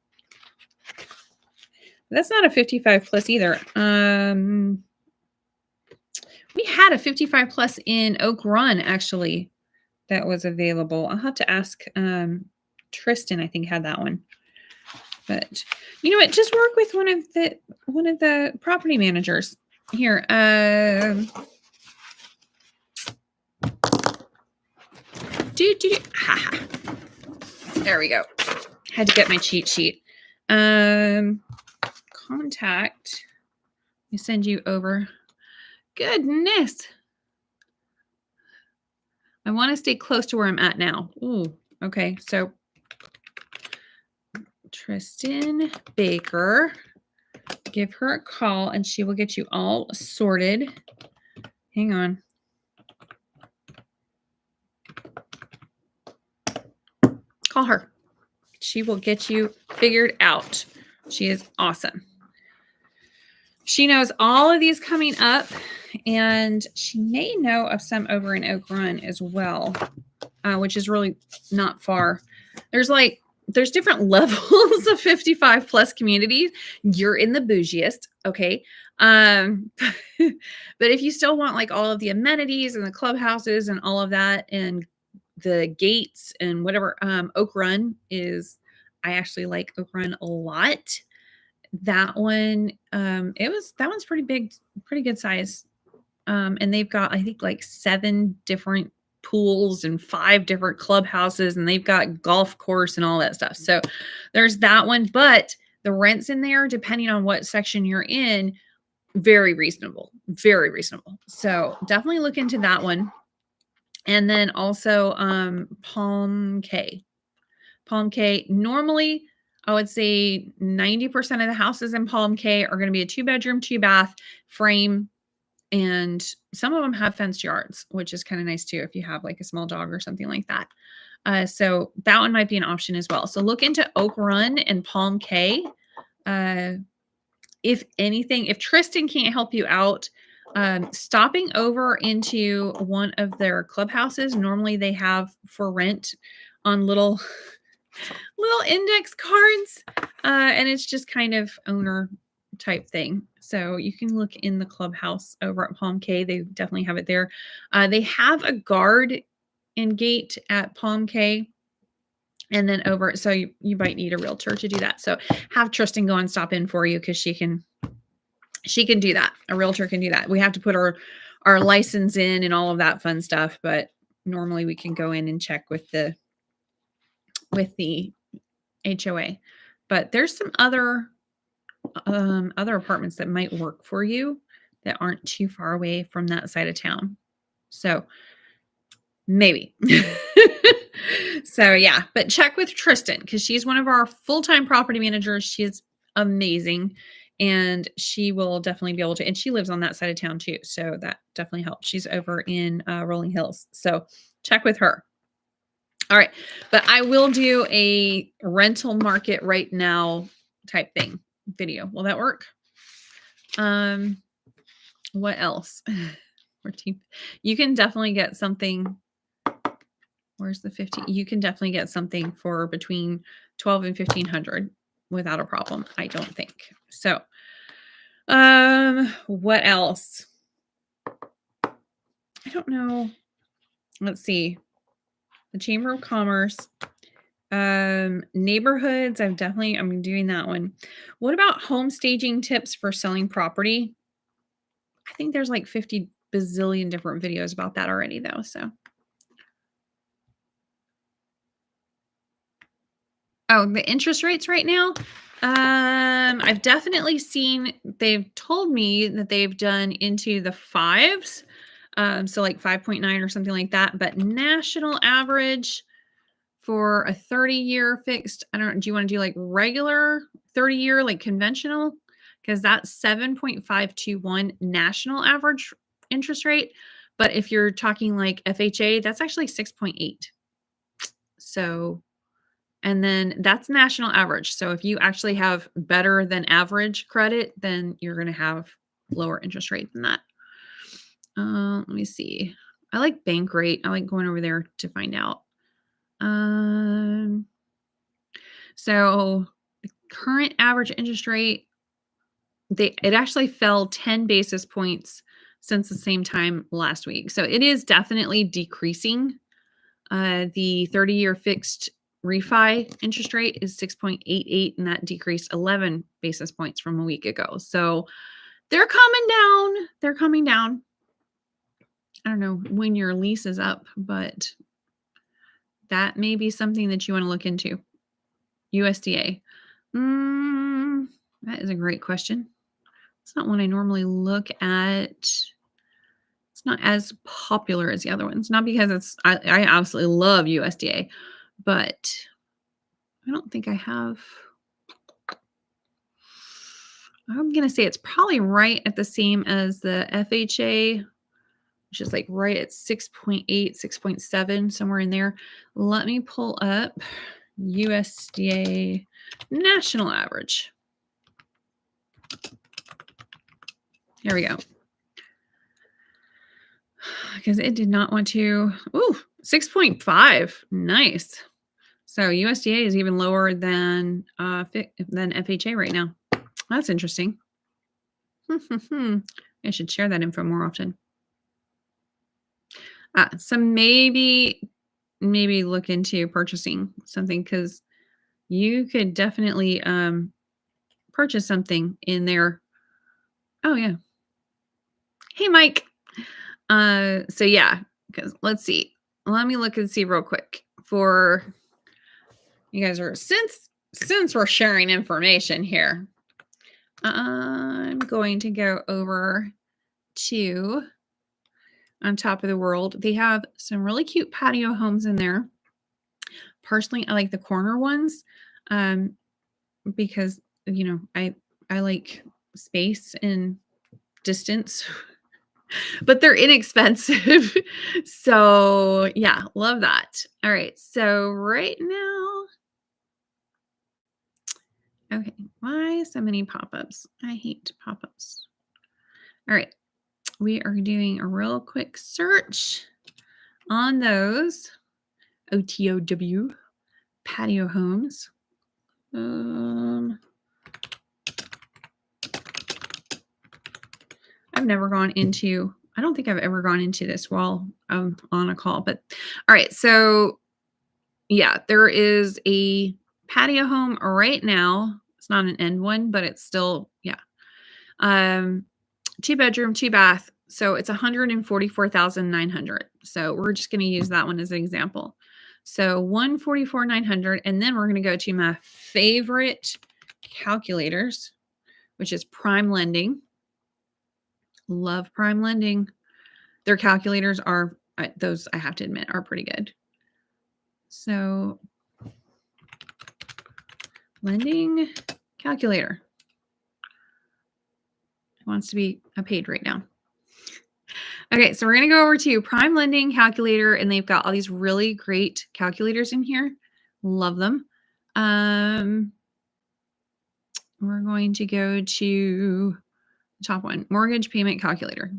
That's not a 55 plus either. We had a 55 plus in Oak Run actually that was available. I'll have to ask Tristan, I think, had that one. But you know what? Just work with one of the property managers here. There we go. Had to get my cheat sheet. Contact. Let me send you over. Goodness. I want to stay close to where I'm at now. Ooh, okay. So Tristan Baker, give her a call and she will get you all sorted. Hang on. Call her. She will get you figured out. She is awesome. She knows all of these coming up, and she may know of some over in Oak Run as well, which is really not far. There's different levels of 55 plus communities. You're in the bougiest, okay? But if you still want like all of the amenities and the clubhouses and all of that and the gates and whatever, Oak Run I actually like Oak Run a lot. That one, that one's pretty big, pretty good size. And they've got, I think, like 7 different pools and 5 different clubhouses, and they've got golf course and all that stuff. So there's that one, but the rents in there, depending on what section you're in, very reasonable, very reasonable. So definitely look into that one. And then also, Palm Cay, normally, I would say 90% of the houses in Palm Cay are going to be a 2-bedroom, 2-bath frame. And some of them have fenced yards, which is kind of nice too, if you have like a small dog or something like that. So that one might be an option as well. So look into Oak Run and Palm Cay. If anything, if Tristan can't help you out, stopping over into one of their clubhouses, normally they have for rent on little index cards, and it's just kind of owner type thing. So you can look in the clubhouse over at Palm Cay. They definitely have it there. They have a guard and gate at Palm Cay, and then over. So you might need a realtor to do that. So have Tristan go and stop in for you, because she can do that. A realtor can do that. We have to put our license in and all of that fun stuff, but normally we can go in and check with the HOA. But there's some other apartments that might work for you that aren't too far away from that side of town. So maybe. So yeah, but check with Tristan, because she's one of our full-time property managers. She is amazing, and she will definitely be able to, and she lives on that side of town too. So that definitely helps. She's over in Rolling Hills. So check with her. All right. But I will do a rental market right now type thing video. Will that work? What else? You can definitely get something. Where's the 50? You can definitely get something for between 12 and 1500 without a problem, I don't think. So, what else? I don't know. Let's see. The Chamber of Commerce. Neighborhoods. I'm doing that one. What about home staging tips for selling property? I think there's like 50 bazillion different videos about that already though. So, oh, the interest rates right now. I've definitely seen, they've told me that they've done into the fives. So like 5.9 or something like that, but national average for a 30-year fixed, I don't know, do you want to do like regular 30-year, like conventional? Because that's 7.521 national average interest rate. But if you're talking like FHA, that's actually 6.8. So, and then that's national average. So if you actually have better than average credit, then you're going to have lower interest rate than that. Let me see. I like bank rate. I like going over there to find out. So the current average interest rate, it actually fell 10 basis points since the same time last week. So it is definitely decreasing. The 30-year fixed refi interest rate is 6.88, and that decreased 11 basis points from a week ago. So they're coming down. They're coming down. I don't know when your lease is up, but that may be something that you want to look into. USDA. That is a great question. It's not one I normally look at. It's not as popular as the other ones. Not because I absolutely love USDA, but I don't think I have. I'm going to say it's probably right at the same as the FHA, which is like right at 6.8, 6.7, somewhere in there. Let me pull up USDA national average. Here we go. Because it did not want to. Ooh, 6.5. Nice. So USDA is even lower than FHA right now. That's interesting. I should share that info more often. So maybe look into purchasing something, because you could definitely purchase something in there. Oh yeah. Hey Mike. So yeah, because let's see. Let me look and see real quick for you guys are since we're sharing information here. I'm going to go over to On Top of the World. They have some really cute patio homes in there. Personally, I like the corner ones because I like space and distance. But they're inexpensive. So yeah, love that. All right. So right now, okay, why so many pop-ups? I hate pop-ups. All right. We are doing a real quick search on those OTOW patio homes. I don't think I've ever gone into this while I'm on a call, but all right. So yeah, there is a patio home right now. It's not an end one, but it's still, yeah. 2-bedroom, 2-bath. So it's 144,900. So we're just going to use that one as an example. So 144,900, and then we're going to go to my favorite calculators, which is Prime Lending. Love Prime Lending. Their calculators are, those I have to admit, are pretty good. So lending calculator. It wants to be a page right now. Okay, so we're going to go over to Prime Lending Calculator, and they've got all these really great calculators in here. Love them. We're going to go to the top one, Mortgage Payment Calculator.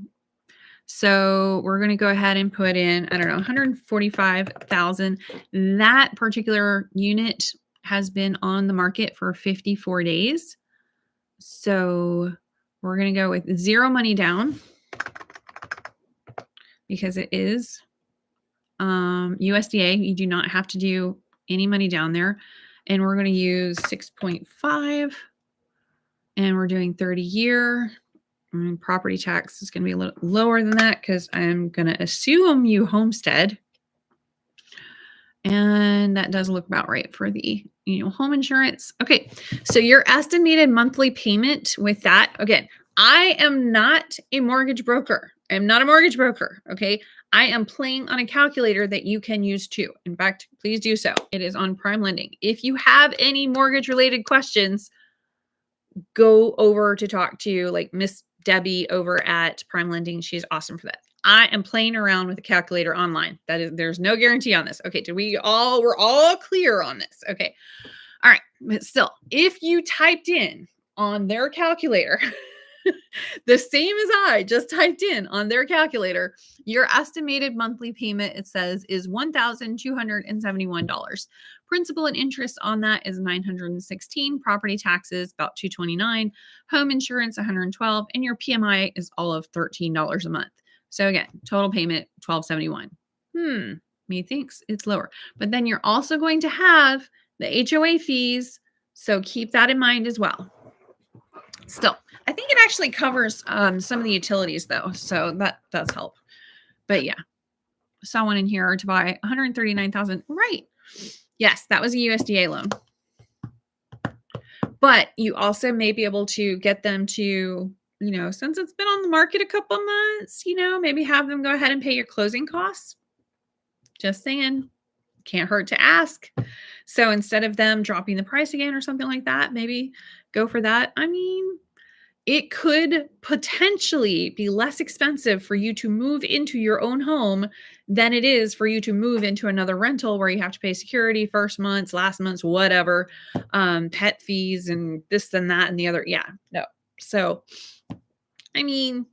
So we're going to go ahead and put in, I don't know, 145,000. That particular unit has been on the market for 54 days. So we're going to go with 0 money down. because it is USDA. You do not have to do any money down there. And we're going to use 6.5, and we're doing 30-year. And property tax is going to be a little lower than that because I'm going to assume you homestead. And that does look about right for the annual home insurance. Okay, so your estimated monthly payment with that, again, I am not a mortgage broker. I'm not a mortgage broker, okay? I am playing on a calculator that you can use too. In fact, please do so. It is on Prime Lending. If you have any mortgage-related questions, go over to talk to like Miss Debbie over at Prime Lending. She's awesome for that. I am playing around with a calculator online. That is, there's no guarantee on this. Okay, we're all clear on this. Okay. All right. But still, if you typed in on their calculator, the same as I just typed in on their calculator, your estimated monthly payment, it says, is $1,271. Principal and interest on that is $916. Property taxes, about $229. Home insurance, $112. And your PMI is all of $13 a month. So again, total payment, $1,271. Methinks it's lower. But then you're also going to have the HOA fees. So keep that in mind as well. Still, I think it actually covers some of the utilities though. So that does help. But yeah, saw one in here to buy $139,000. Right. Yes, that was a USDA loan. But you also may be able to get them to, since it's been on the market a couple months, maybe have them go ahead and pay your closing costs. Just saying, can't hurt to ask. So instead of them dropping the price again or something like that, maybe go for that. I mean, it could potentially be less expensive for you to move into your own home than it is for you to move into another rental where you have to pay security, first month's, last month's, whatever, pet fees and this and that and the other. Yeah, no. So, I mean,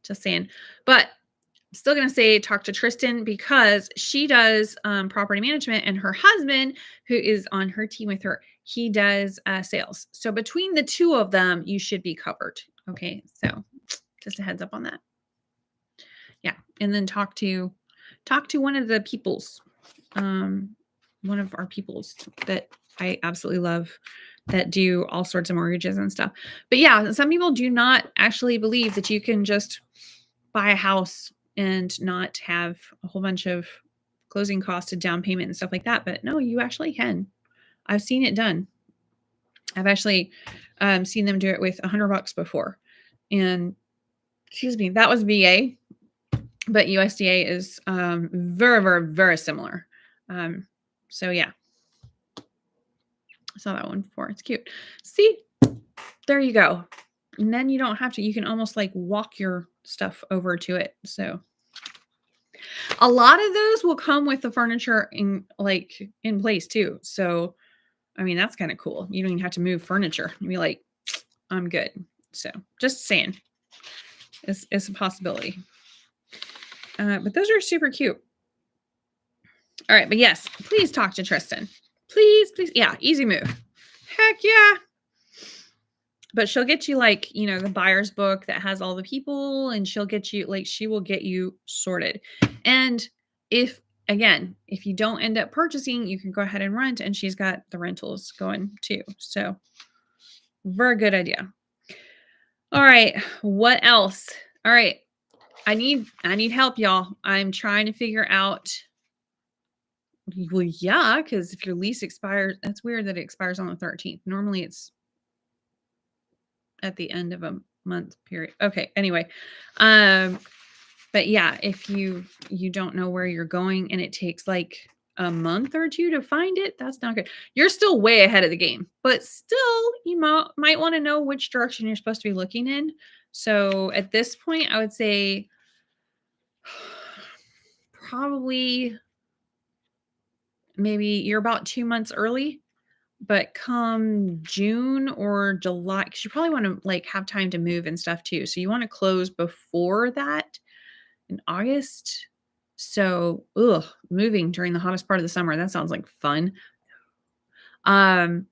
just saying. But I'm still going to say talk to Tristan because she does property management, and her husband, who is on her team with her, he does sales. So between the two of them, you should be covered. Okay. So just a heads up on that. Yeah. And then talk to one of the peoples, one of our peoples that I absolutely love that do all sorts of mortgages and stuff. But yeah, some people do not actually believe that you can just buy a house and not have a whole bunch of closing costs and down payment and stuff like that. But no, you actually can. I've seen it done. I've actually seen them do it with $100 before. And excuse me, that was VA, but USDA is very, very, very similar. So yeah, I saw that one before. It's cute. See, there you go. And then you don't have to, you can almost like walk your stuff over to it. So a lot of those will come with the furniture in place too. So, I mean, that's kind of cool. You don't even have to move furniture. You'll be like, I'm good. So just saying, it's a possibility. But those are super cute. All right. But yes, please talk to Tristan. Please. Yeah. Easy move. Heck yeah. But she'll get you the buyer's book that has all the people, and she'll get you she will get you sorted. And if you don't end up purchasing, you can go ahead and rent, and she's got the rentals going too. So very good idea. All right. What else? All right. I need help, y'all. I'm trying to figure out. Well, yeah, because if your lease expires, that's weird that it expires on the 13th. Normally it's at the end of a month period. Okay. Anyway, but yeah, if you don't know where you're going and it takes like a month or two to find it, that's not good. You're still way ahead of the game, but still you might want to know which direction you're supposed to be looking in. So at this point, I would say probably maybe you're about 2 months early. But come June or July, because you probably want to have time to move and stuff too. So you want to close before that in August. So, moving during the hottest part of the summer, that sounds like fun. But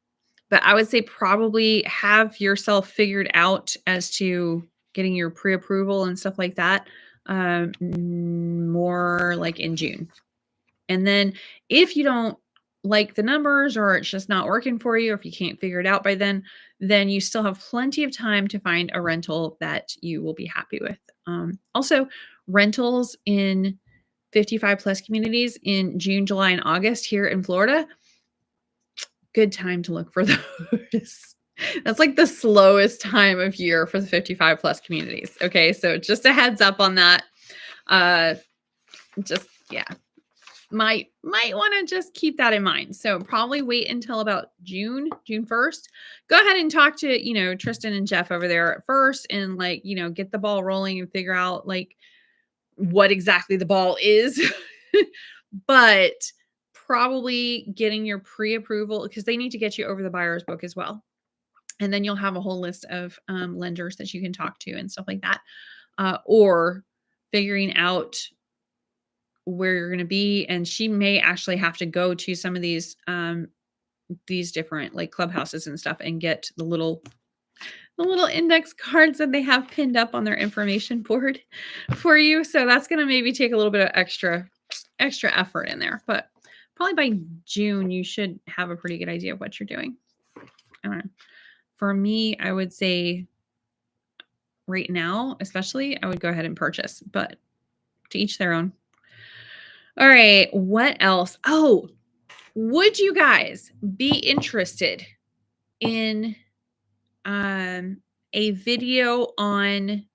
I would say probably have yourself figured out as to getting your pre-approval and stuff like that more like in June. And then if you don't like the numbers or it's just not working for you, or if you can't figure it out by then you still have plenty of time to find a rental that you will be happy with. Also, rentals in 55 plus communities in June, July, and August here in Florida, good time to look for those. That's like the slowest time of year for the 55 plus communities. Okay, so just a heads up on that. Just yeah, might want to just keep that in mind. So probably wait until about June 1st. Go ahead and talk to, Tristan and Jeff over there at first and get the ball rolling and figure out what exactly the ball is. But probably getting your pre-approval, because they need to get you over the buyer's book as well. And then you'll have a whole list of lenders that you can talk to and stuff like that. Or figuring out where you're going to be. And she may actually have to go to some of these different like clubhouses and stuff and get the little index cards that they have pinned up on their information board for you. So that's going to maybe take a little bit of extra effort in there, but probably by June, you should have a pretty good idea of what you're doing. I don't know. For me, I would say right now, especially, I would go ahead and purchase, but to each their own. All right. What else? Oh, would you guys be interested in a video on,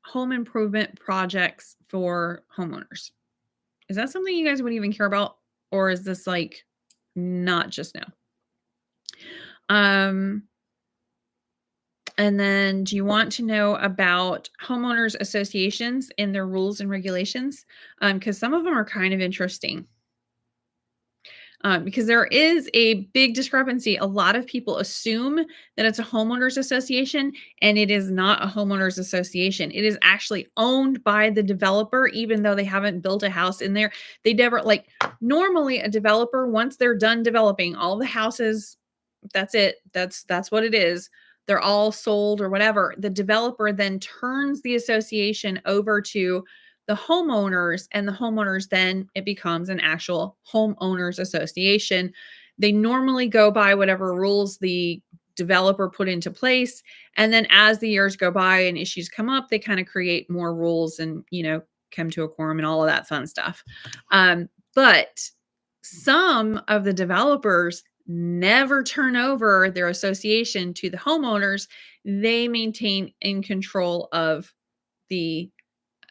home improvement projects for homeowners? Is that something you guys would even care about? Or is this like not just no? And then do you want to know about homeowners associations and their rules and regulations? Because some of them are kind of interesting. Because there is a big discrepancy. A lot of people assume that it's a homeowners association, and it is not a homeowners association. It is actually owned by the developer, even though they haven't built a house in there. They never, normally a developer, once they're done developing all the houses, that's it. That's what it is. They're all sold or whatever. The developer then turns the association over to the homeowners, and the homeowners, then it becomes an actual homeowners association. They normally go by whatever rules the developer put into place. And then as the years go by and issues come up, they kind of create more rules and, come to a quorum and all of that fun stuff. But some of the developers never turn over their association to the homeowners. They maintain in control of the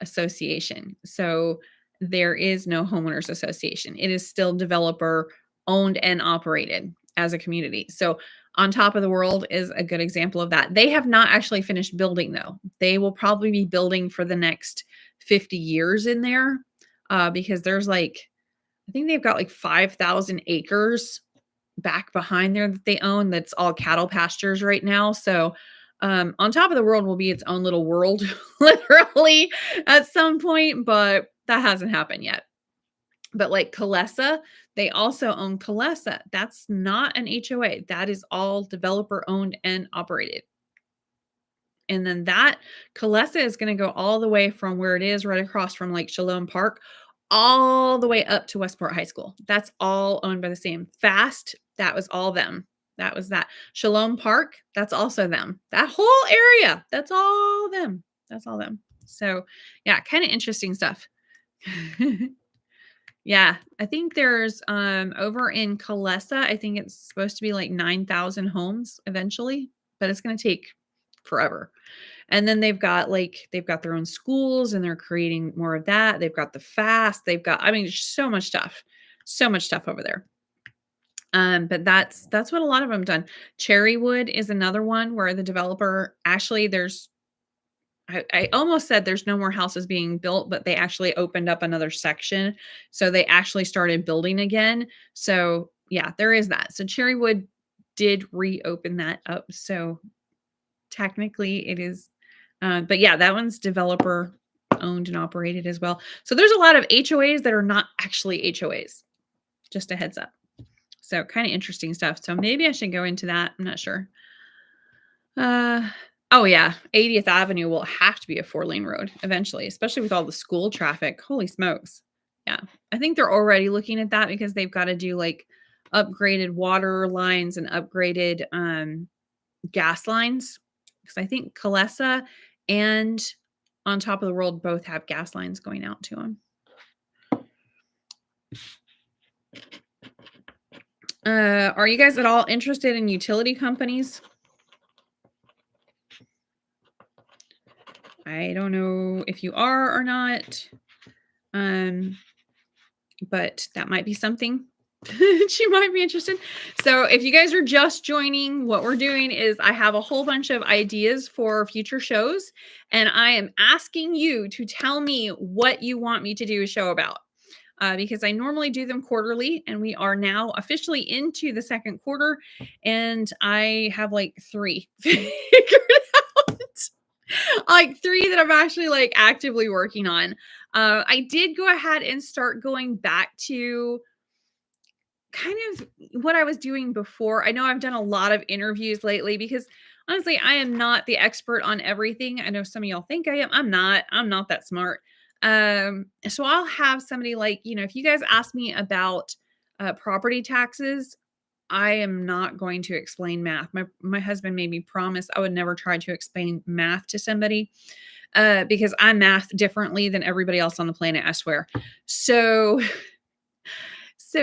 association. So there is no homeowners association. It is still developer owned and operated as a community. So On Top of the World is a good example of that. They have not actually finished building though. They will probably be building for the next 50 years in there because there's I think they've got 5,000 acres back behind there that they own. That's all cattle pastures right now. So On Top of the World will be its own little world, literally at some point, but that hasn't happened yet. But Kalesa, they also own Kalesa. That's not an HOA. That is all developer owned and operated. And then that Kalesa is going to go all the way from where it is right across from Lake Shalom Park, all the way up to Westport High School. That's all owned by the same. Fast, that was all them. That was that. Shalom Park, that's also them. That whole area, that's all them. That's all them. So yeah, kind of interesting stuff. Yeah, I think there's over in Kalesa, I think it's supposed to be 9,000 homes eventually, but it's going to take forever. And then they've got their own schools, and they're creating more of that. They've got the fast. They've got, just so much stuff over there. But that's what a lot of them done. Cherrywood is another one where the developer actually I almost said there's no more houses being built, but they actually opened up another section. So they actually started building again. So yeah, there is that. So Cherrywood did reopen that up. So technically it is, but yeah, that one's developer owned and operated as well. So there's a lot of HOAs that are not actually HOAs. Just a heads up. So kind of interesting stuff. So maybe I should go into that. I'm not sure. Oh, yeah. 80th Avenue will have to be a 4-lane road eventually, especially with all the school traffic. Holy smokes. Yeah. I think they're already looking at that because they've gotta do, like, upgraded water lines and upgraded, gas lines. Because I think Kalesa and On Top of the World both have gas lines going out to them. Are you guys at all interested in utility companies? I don't know if you are or not, um, but that might be something that you might be interested. So if you guys are just joining, what we're doing is I have a whole bunch of ideas for future shows, and I am asking you to tell me what you want me to do a show about. Because I normally do them quarterly, and we are now officially into the second quarter, and I have like 3 figured out. Like 3 that I'm actually like actively working on. I did go ahead and start going back to kind of what I was doing before. I know I've done a lot of interviews lately because honestly, I am not the expert on everything. I know some of y'all think I am. I'm not. I'm not that smart. So I'll have somebody like, if you guys ask me about property taxes, I am not going to explain math. My husband made me promise I would never try to explain math to somebody because I math differently than everybody else on the planet, I swear. So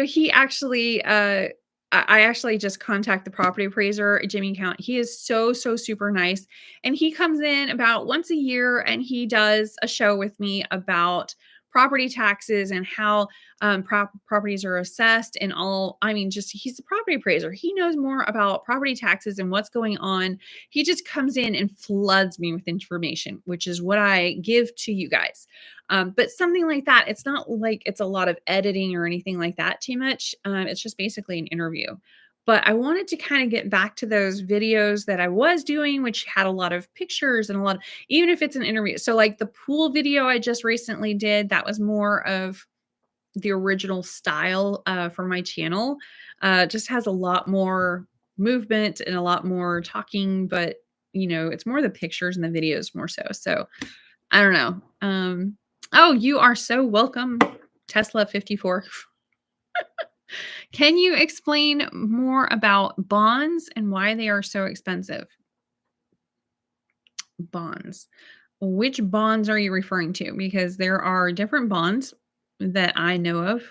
he actually, I actually just contact the property appraiser, Jimmy Count. He is so super nice. And he comes in about once a year and he does a show with me about property taxes and how properties are assessed and all. I mean, just he's a property appraiser. He knows more about property taxes and what's going on. He just comes in and floods me with information, which is what I give to you guys. But something like that, it's not like it's a lot of editing or anything like that too much. It's just basically an interview. But I wanted to kind of get back to those videos that I was doing, which had a lot of pictures and a lot, even if it's an interview. So, like the pool video I just recently did, that was more of the original style for my channel. Just has a lot more movement and a lot more talking, but it's more the pictures and the videos more so. So, I don't know. Oh, you are so welcome, Tesla 54. Can you explain more about bonds and why they are so expensive? Bonds. Which bonds are you referring to? Because there are different bonds that I know of.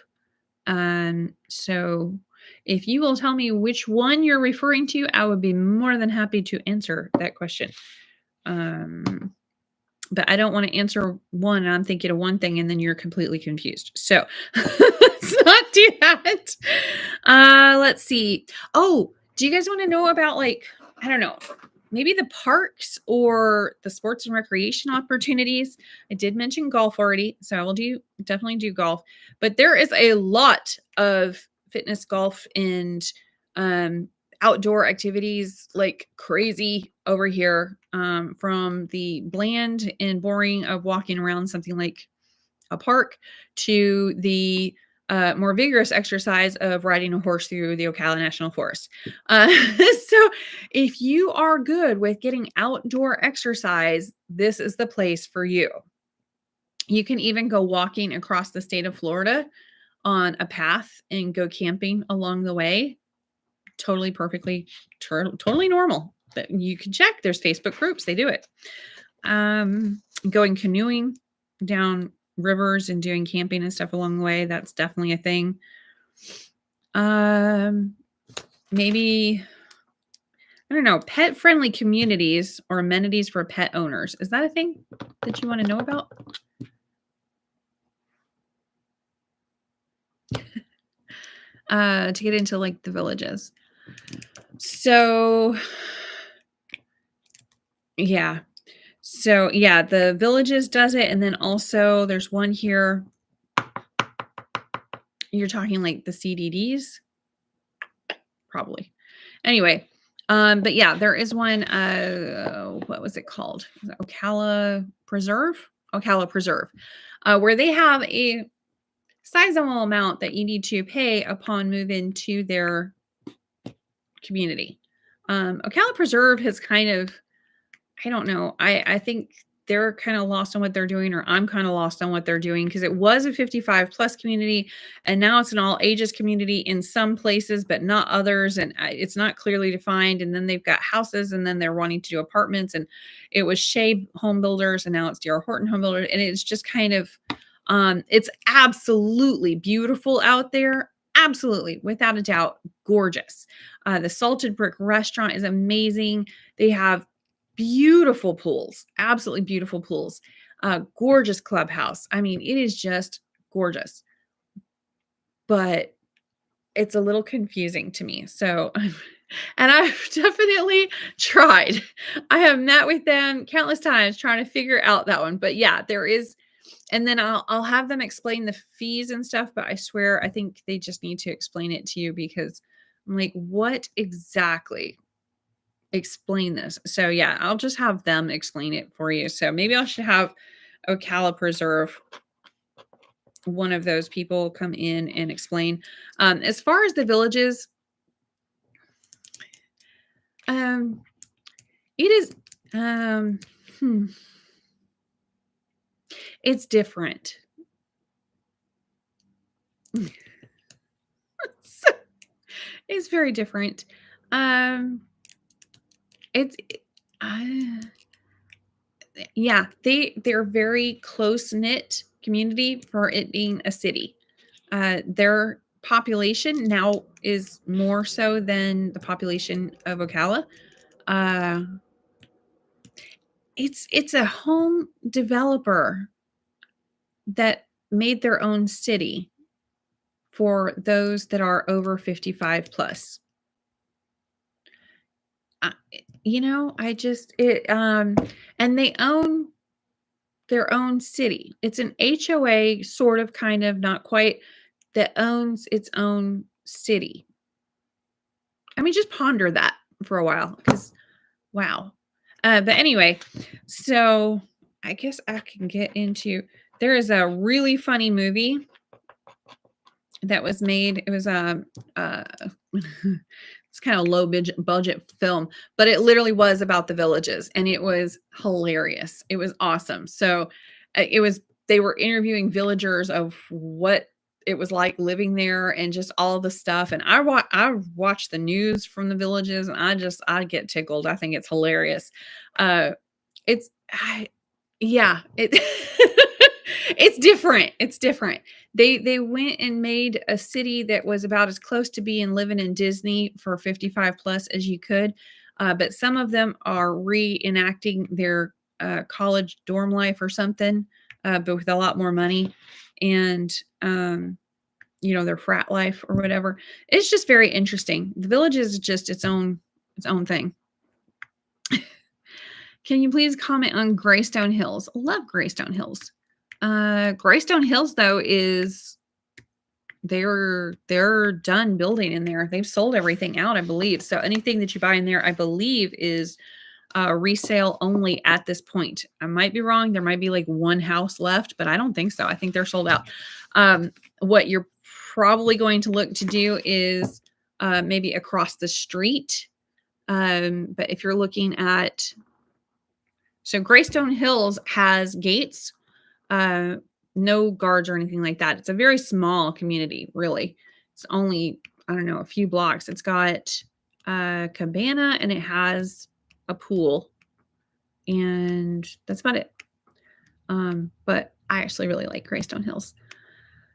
So if you will tell me which one you're referring to, I would be more than happy to answer that question. But I don't want to answer one and I'm thinking of one thing and then you're completely confused. So let's not do that. Let's see. Oh, do you guys want to know about I don't know, maybe the parks or the sports and recreation opportunities? I did mention golf already, so I will definitely do golf. But there is a lot of fitness golf and outdoor activities like crazy over here, from the bland and boring of walking around something like a park to the more vigorous exercise of riding a horse through the Ocala National Forest. So if you are good with getting outdoor exercise, this is the place for you. You can even go walking across the state of Florida on a path and go camping along the way. Totally perfectly, totally normal. But you can check. There's Facebook groups. They do it. Going canoeing down rivers and doing camping and stuff along the way. That's definitely a thing. Maybe, I don't know, pet friendly communities or amenities for pet owners. Is that a thing that you want to know about? To get into like the villages. So yeah. So yeah, the villages does it. And then also there's one here. You're talking like the CDDs? Probably. Anyway, but yeah, there is one, what was it called? Ocala Preserve? Ocala Preserve, where they have a sizable amount that you need to pay upon move-in to their community. Ocala Preserve has kind of I don't know. I think they're kind of lost on what they're doing, or I'm kind of lost on what they're doing, because it was a 55 plus community and now it's an all ages community in some places, but not others. And it's not clearly defined. And then they've got houses, and then they're wanting to do apartments. And it was Shea Home Builders, and now it's D.R. Horton Home Builders. And it's just kind of, it's absolutely beautiful out there. Absolutely, without a doubt, gorgeous. The Salted Brick Restaurant is amazing. They have beautiful pools, absolutely beautiful pools. Gorgeous clubhouse. I mean, it is just gorgeous, but it's a little confusing to me. So, and I've definitely tried. I have met with them countless times trying to figure out that one. But yeah, there is, and then I'll have them explain the fees and stuff, but I swear I think they just need to explain it to you, because I'm like, what exactly? Explain this. So yeah, I'll just have them explain it for you. So maybe I should have Ocala Preserve, one of those people, come in and explain. As far as the villages, it is it's different. So, it's very different. It's yeah, they're very close-knit community for it being a city. Their population now is more so than the population of Ocala. Uh, it's a home developer that made their own city for those that are over 55 plus. I just it and they own their own city. It's an HOA, sort of, kind of, not quite, that owns its own city. I mean, just ponder that for a while, because wow. But anyway, so I guess I can get into, there is a really funny movie that was made. It was it's kind of low budget film, but it literally was about the villages, and it was hilarious. It was awesome. So it was, they were interviewing villagers of what it was like living there, and just all the stuff. And I watch the news from the villages, and I get tickled. I think it's hilarious. It's yeah, it it's different. It's different. They went and made a city that was about as close to being living in Disney for 55 plus as you could. But some of them are reenacting their college dorm life or something, but with a lot more money, and their frat life or whatever. It's just very interesting. The village is just its own thing. Can you please comment on Greystone Hills? Love Greystone Hills. Greystone Hills, though, is they're done building in there. They've sold everything out, I believe. So anything that you buy in there, I believe, is resale only at this point. I might be wrong. There might be like one house left, but I don't think so. I think they're sold out. What you're probably going to look to do is maybe across the street. But if you're looking at, so Greystone Hills has gates, no guards or anything like that. It's a very small community, really. It's only, I don't know, a few blocks. It's got a cabana, and it has a pool, and that's about it. But I actually really like Greystone Hills.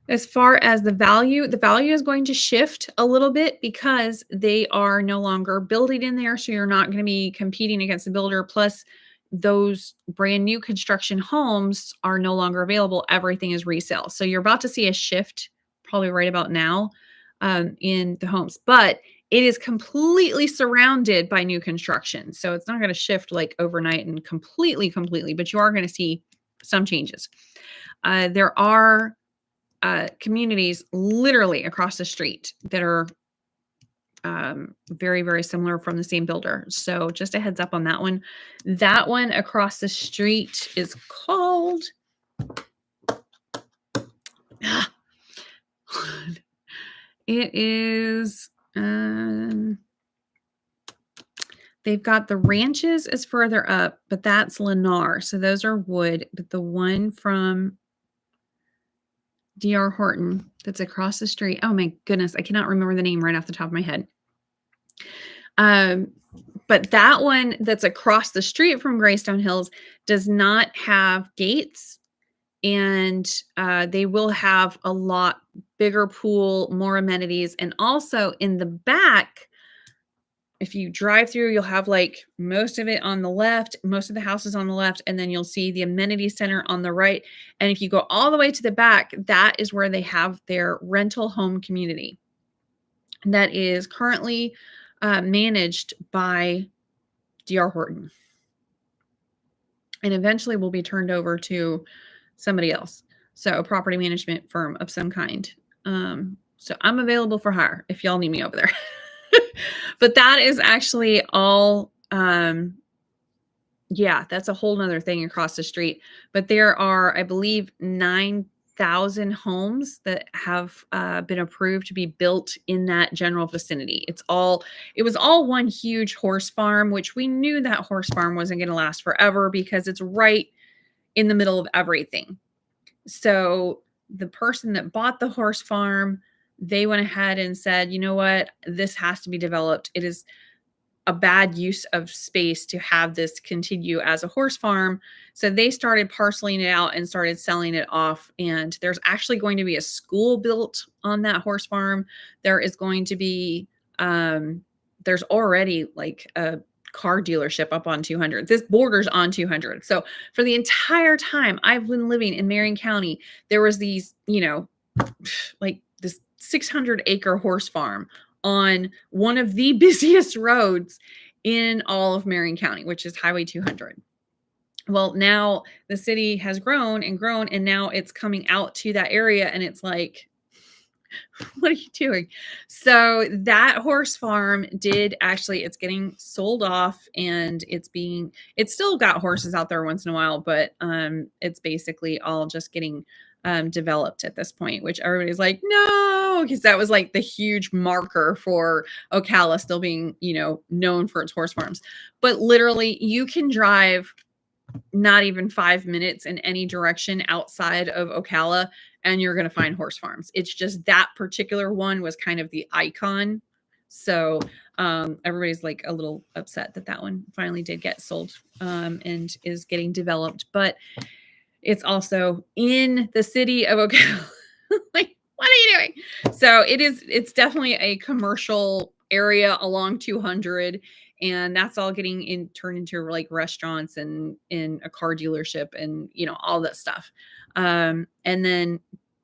As far as the value is going to shift a little bit, because they are no longer building in there. So you're not going to be competing against the builder. Plus, those brand new construction homes are no longer available. Everything is resale. So you're about to see a shift probably right about now in the homes. But it is completely surrounded by new construction. So it's not going to shift like overnight and completely, but you are going to see some changes. There are communities literally across the street that are very, very similar, from the same builder. So just a heads up on that one. That one across the street is called it is they've got the ranches is further up, but that's Lennar. So those are wood. But the one from DR Horton that's across the street. Oh my goodness, I cannot remember the name right off the top of my head. But that one that's across the street from Greystone Hills does not have gates, and they will have a lot bigger pool, more amenities, and also in the back, if you drive through, you'll have like most of it on the left, most of the houses on the left, and then you'll see the amenity center on the right. And if you go all the way to the back, that is where they have their rental home community that is currently managed by DR Horton, and eventually will be turned over to somebody else. So a property management firm of some kind. So I'm available for hire if y'all need me over there. But that is actually all, yeah, that's a whole nother thing across the street. But there are, I believe, 9,000 homes that have been approved to be built in that general vicinity. It was all one huge horse farm, which we knew that horse farm wasn't going to last forever because it's right in the middle of everything. So the person that bought the horse farm, they went ahead and said, you know what, this has to be developed. It is a bad use of space to have this continue as a horse farm. So they started parceling it out and started selling it off. And there's actually going to be a school built on that horse farm. There is going to be, there's already like a car dealership up on 200. This borders on 200. So for the entire time I've been living in Marion County, there was these, like this 600-acre horse farm on one of the busiest roads in all of Marion County, which is Highway 200. Well, now the city has grown and grown, and now it's coming out to that area, and it's like, what are you doing? So that horse farm it's getting sold off, and it's still got horses out there once in a while, but it's basically all just getting developed at this point, which everybody's like, no, because that was like the huge marker for Ocala still being, known for its horse farms. But literally you can drive not even 5 minutes in any direction outside of Ocala and you're going to find horse farms. It's just that particular one was kind of the icon. So everybody's like a little upset that one finally did get sold and is getting developed. But it's also in the city of Ocala. Like, what are you doing? So it's definitely a commercial area along 200. And that's all getting turned into like restaurants and in a car dealership and, all that stuff. And then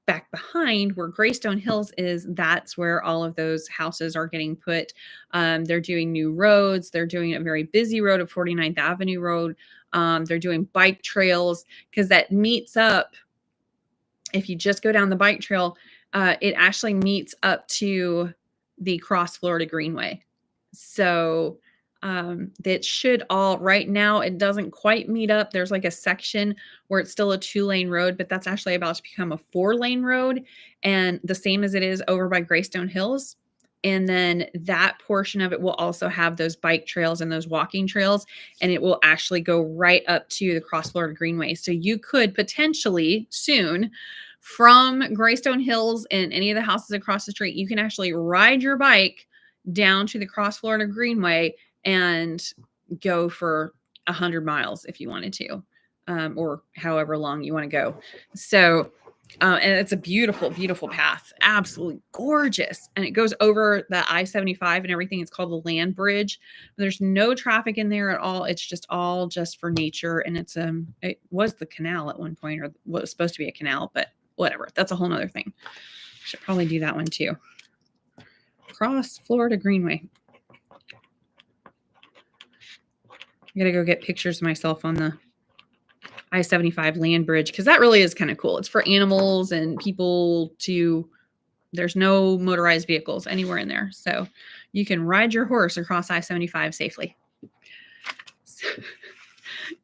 back behind where Greystone Hills is, that's where all of those houses are getting put. They're doing new roads. They're doing a very busy road of 49th Avenue Road. They're doing bike trails because that meets up. If you just go down the bike trail, it actually meets up to the Cross Florida Greenway. So that should all, right now, it doesn't quite meet up. There's like a section where it's still a 2-lane road, but that's actually about to become a 4-lane road. And the same as it is over by Greystone Hills. And then that portion of it will also have those bike trails and those walking trails, and it will actually go right up to the Cross Florida Greenway. So you could potentially soon, from Greystone Hills and any of the houses across the street, you can actually ride your bike down to the Cross Florida Greenway and go for 100 miles if you wanted to, or however long you want to go. So, and it's a beautiful, beautiful path, absolutely gorgeous. And it goes over the I-75 and everything. It's called the Land Bridge. There's no traffic in there at all. It's just all just for nature. And it was the canal at one point, or what was supposed to be a canal, but whatever. That's a whole nother thing. Should probably do that one too. Cross Florida Greenway. I gotta go get pictures of myself on the I-75 land bridge because that really is kind of cool. It's for animals and people there's no motorized vehicles anywhere in there. So you can ride your horse across I-75 safely. So,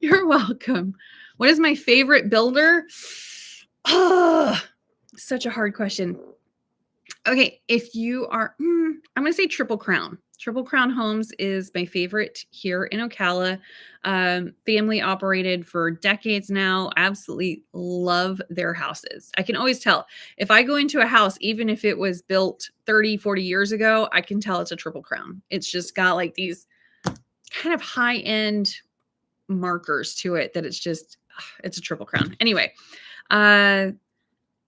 you're welcome. What is my favorite builder? Oh, such a hard question. Okay, if you are, I'm going to say Triple Crown. Triple Crown Homes is my favorite here in Ocala. Family operated for decades now. Absolutely love their houses. I can always tell if I go into a house, even if it was built 30, 40 years ago, I can tell it's a Triple Crown. It's just got like these kind of high end markers to it that it's a Triple Crown. Anyway, but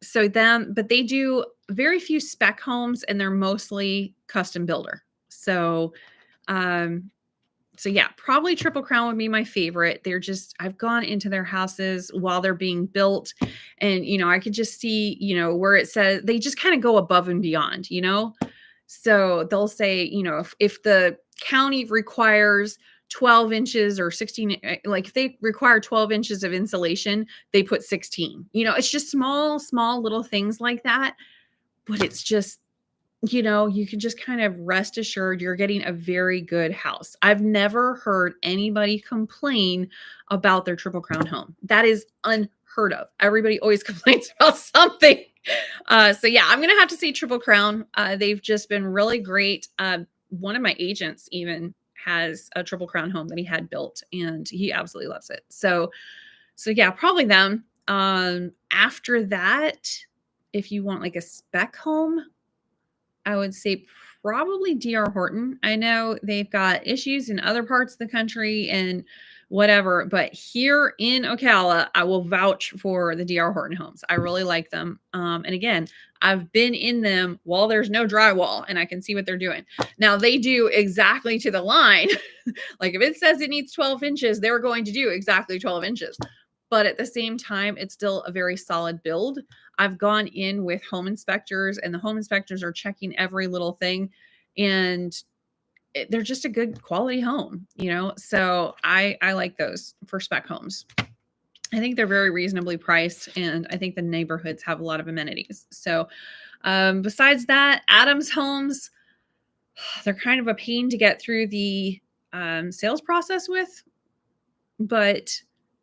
they do very few spec homes and they're mostly custom builder. So yeah, probably Triple Crown would be my favorite. I've gone into their houses while they're being built and, I could just see, where it says they just kind of go above and beyond, So they'll say, if the county requires 12 inches or 16, like if they require 12 inches of insulation, they put 16, it's just small little things like that. But it's just, you can just kind of rest assured you're getting a very good house. I've never heard anybody complain about their Triple Crown home. That is unheard of. Everybody always complains about something. So yeah, I'm going to have to say Triple Crown. They've just been really great. One of my agents even has a Triple Crown home that he had built and he absolutely loves it. So yeah, probably them. After that, if you want like a spec home, I would say probably D.R. Horton. I know they've got issues in other parts of the country and whatever, but here in Ocala, I will vouch for the D.R. Horton homes. I really like them. And again, I've been in them while there's no drywall and I can see what they're doing. Now they do exactly to the line. Like if it says it needs 12 inches, they're going to do exactly 12 inches. But at the same time, it's still a very solid build. I've gone in with home inspectors and the home inspectors are checking every little thing and they're just a good quality home, So I like those for spec homes. I think they're very reasonably priced and I think the neighborhoods have a lot of amenities. So besides that, Adams Homes, they're kind of a pain to get through the sales process with, but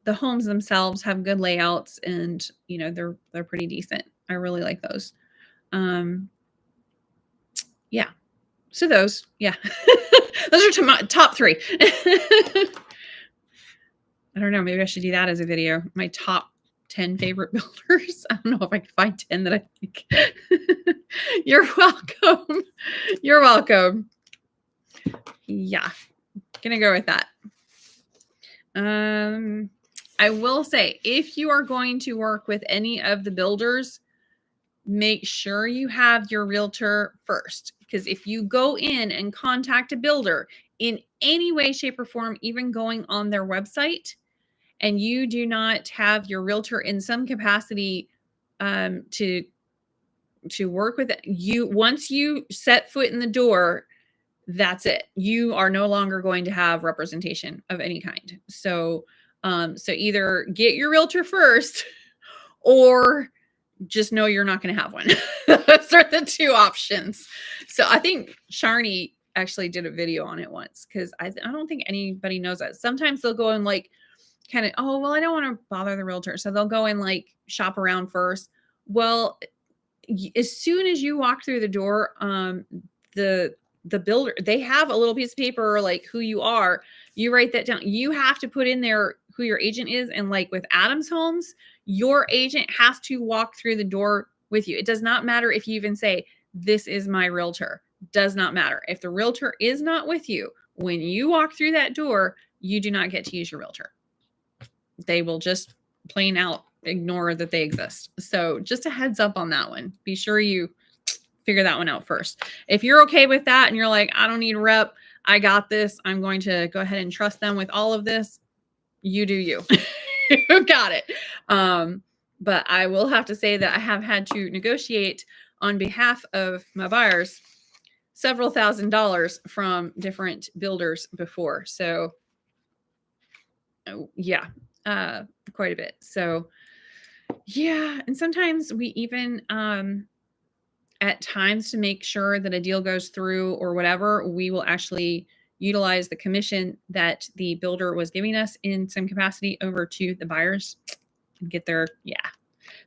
the homes themselves have good layouts and, they're pretty decent. I really like those. Yeah. So those, yeah, those are my top 3. I don't know. Maybe I should do that as a video. My top 10 favorite builders. I don't know if I can find 10 that I think. You're welcome. You're welcome. Yeah. Gonna go with that. I will say, if you are going to work with any of the builders, make sure you have your realtor first. Because if you go in and contact a builder in any way, shape, or form, even going on their website, and you do not have your realtor in some capacity to work with it, once you set foot in the door, that's it. You are no longer going to have representation of any kind. So either get your realtor first or just know you're not going to have one. Those are the 2 options. So I think Sharni actually did a video on it once because I don't think anybody knows that. Sometimes they'll go and like kind of, oh, well, I don't want to bother the realtor. So they'll go and like shop around first. Well, as soon as you walk through the door, the builder, they have a little piece of paper, like who you are, you write that down. You have to put in there who your agent is. And like with Adams Homes, your agent has to walk through the door with you. It does not matter if you even say, this is my realtor. Does not matter. If the realtor is not with you, when you walk through that door, you do not get to use your realtor. They will just plain out ignore that they exist. So just a heads up on that one. Be sure you figure that one out first. If you're okay with that and you're like, I don't need a rep, I got this, I'm going to go ahead and trust them with all of this, you do you. You got it. But I will have to say that I have had to negotiate on behalf of my buyers several $1,000s from different builders before. So yeah, quite a bit. So yeah. And sometimes we even, at times to make sure that a deal goes through or whatever, we will actually utilize the commission that the builder was giving us in some capacity over to the buyers and get their, yeah.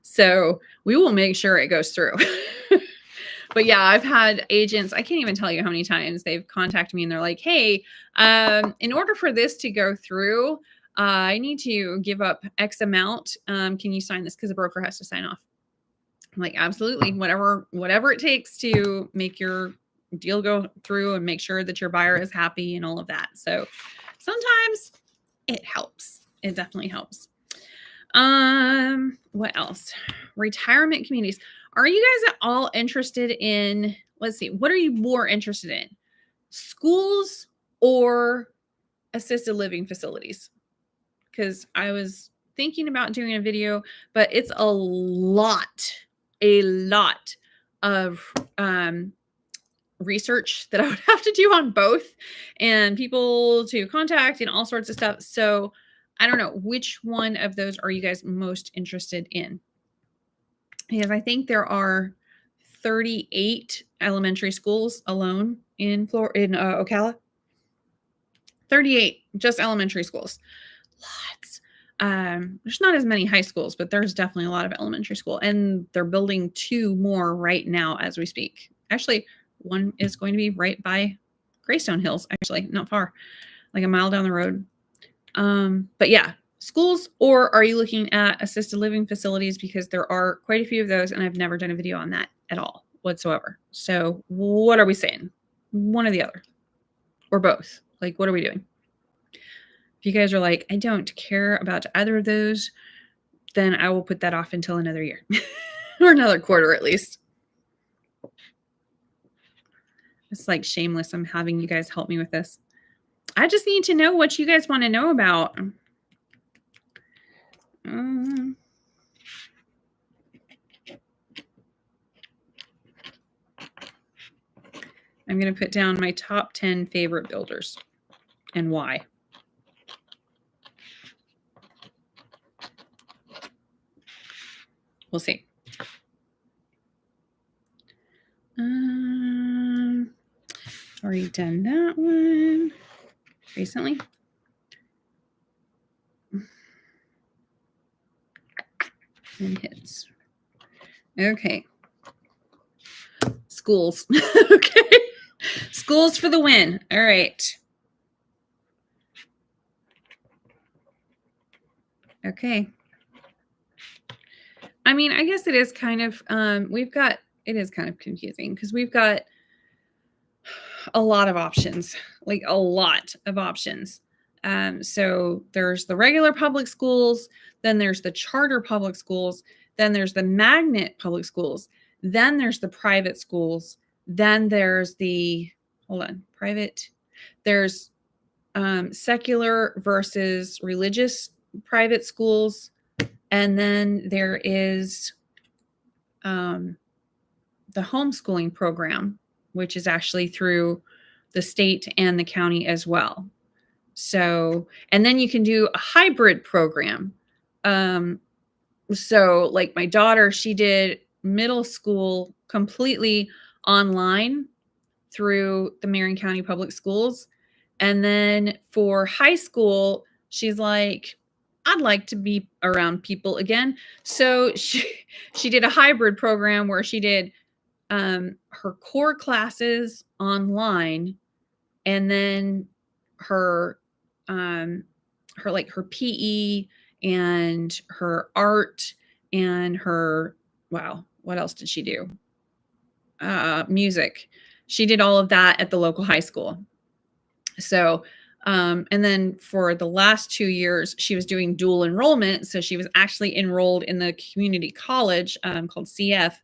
So we will make sure it goes through. But yeah, I've had agents, I can't even tell you how many times they've contacted me and they're like, hey, in order for this to go through, I need to give up X amount. Can you sign this? Because the broker has to sign off. I'm like, absolutely, whatever it takes to make your deal go through and make sure that your buyer is happy and all of that. So sometimes it helps. It definitely helps. What else? Retirement communities. Are you guys at all interested in, let's see, what are you more interested in? Schools or assisted living facilities? Because I was thinking about doing a video, but it's a lot of research that I would have to do on both and people to contact and all sorts of stuff. So I don't know, which one of those are you guys most interested in? Because I think there are 38 elementary schools alone in Ocala. 38 just elementary schools. Lots. There's not as many high schools, but there's definitely a lot of elementary school, and they're building 2 more right now as we speak. Actually, one is going to be right by Greystone Hills, actually, not far, like a mile down the road. But yeah, schools, or are you looking at assisted living facilities? Because there are quite a few of those, and I've never done a video on that at all whatsoever. So what are we saying? One or the other, or both? Like, what are we doing? If you guys are like, I don't care about either of those, then I will put that off until another year or another quarter at least. It's like shameless. I'm having you guys help me with this. I just need to know what you guys want to know about. I'm going to put down my top 10 favorite builders and why. We'll see. Already done that one recently. And hits. Okay. Schools. Okay. Schools for the win. All right. Okay. I mean, I guess it is kind of, it is kind of confusing because we've got a lot of options, like a lot of options. So there's the regular public schools, then there's the charter public schools, then there's the magnet public schools, then there's the private schools, then there's there's secular versus religious private schools, and then there is the homeschooling program, which is actually through the state and the county as well. So, and then you can do a hybrid program. So like my daughter, she did middle school completely online through the Marion County Public Schools. And then for high school, she's like, I'd like to be around people again. So she did a hybrid program where she did her core classes online, and then her PE and her art and her, wow, what else did she do? Music. She did all of that at the local high school. So, and then for the last 2 years, she was doing dual enrollment. So she was actually enrolled in the community college called CF,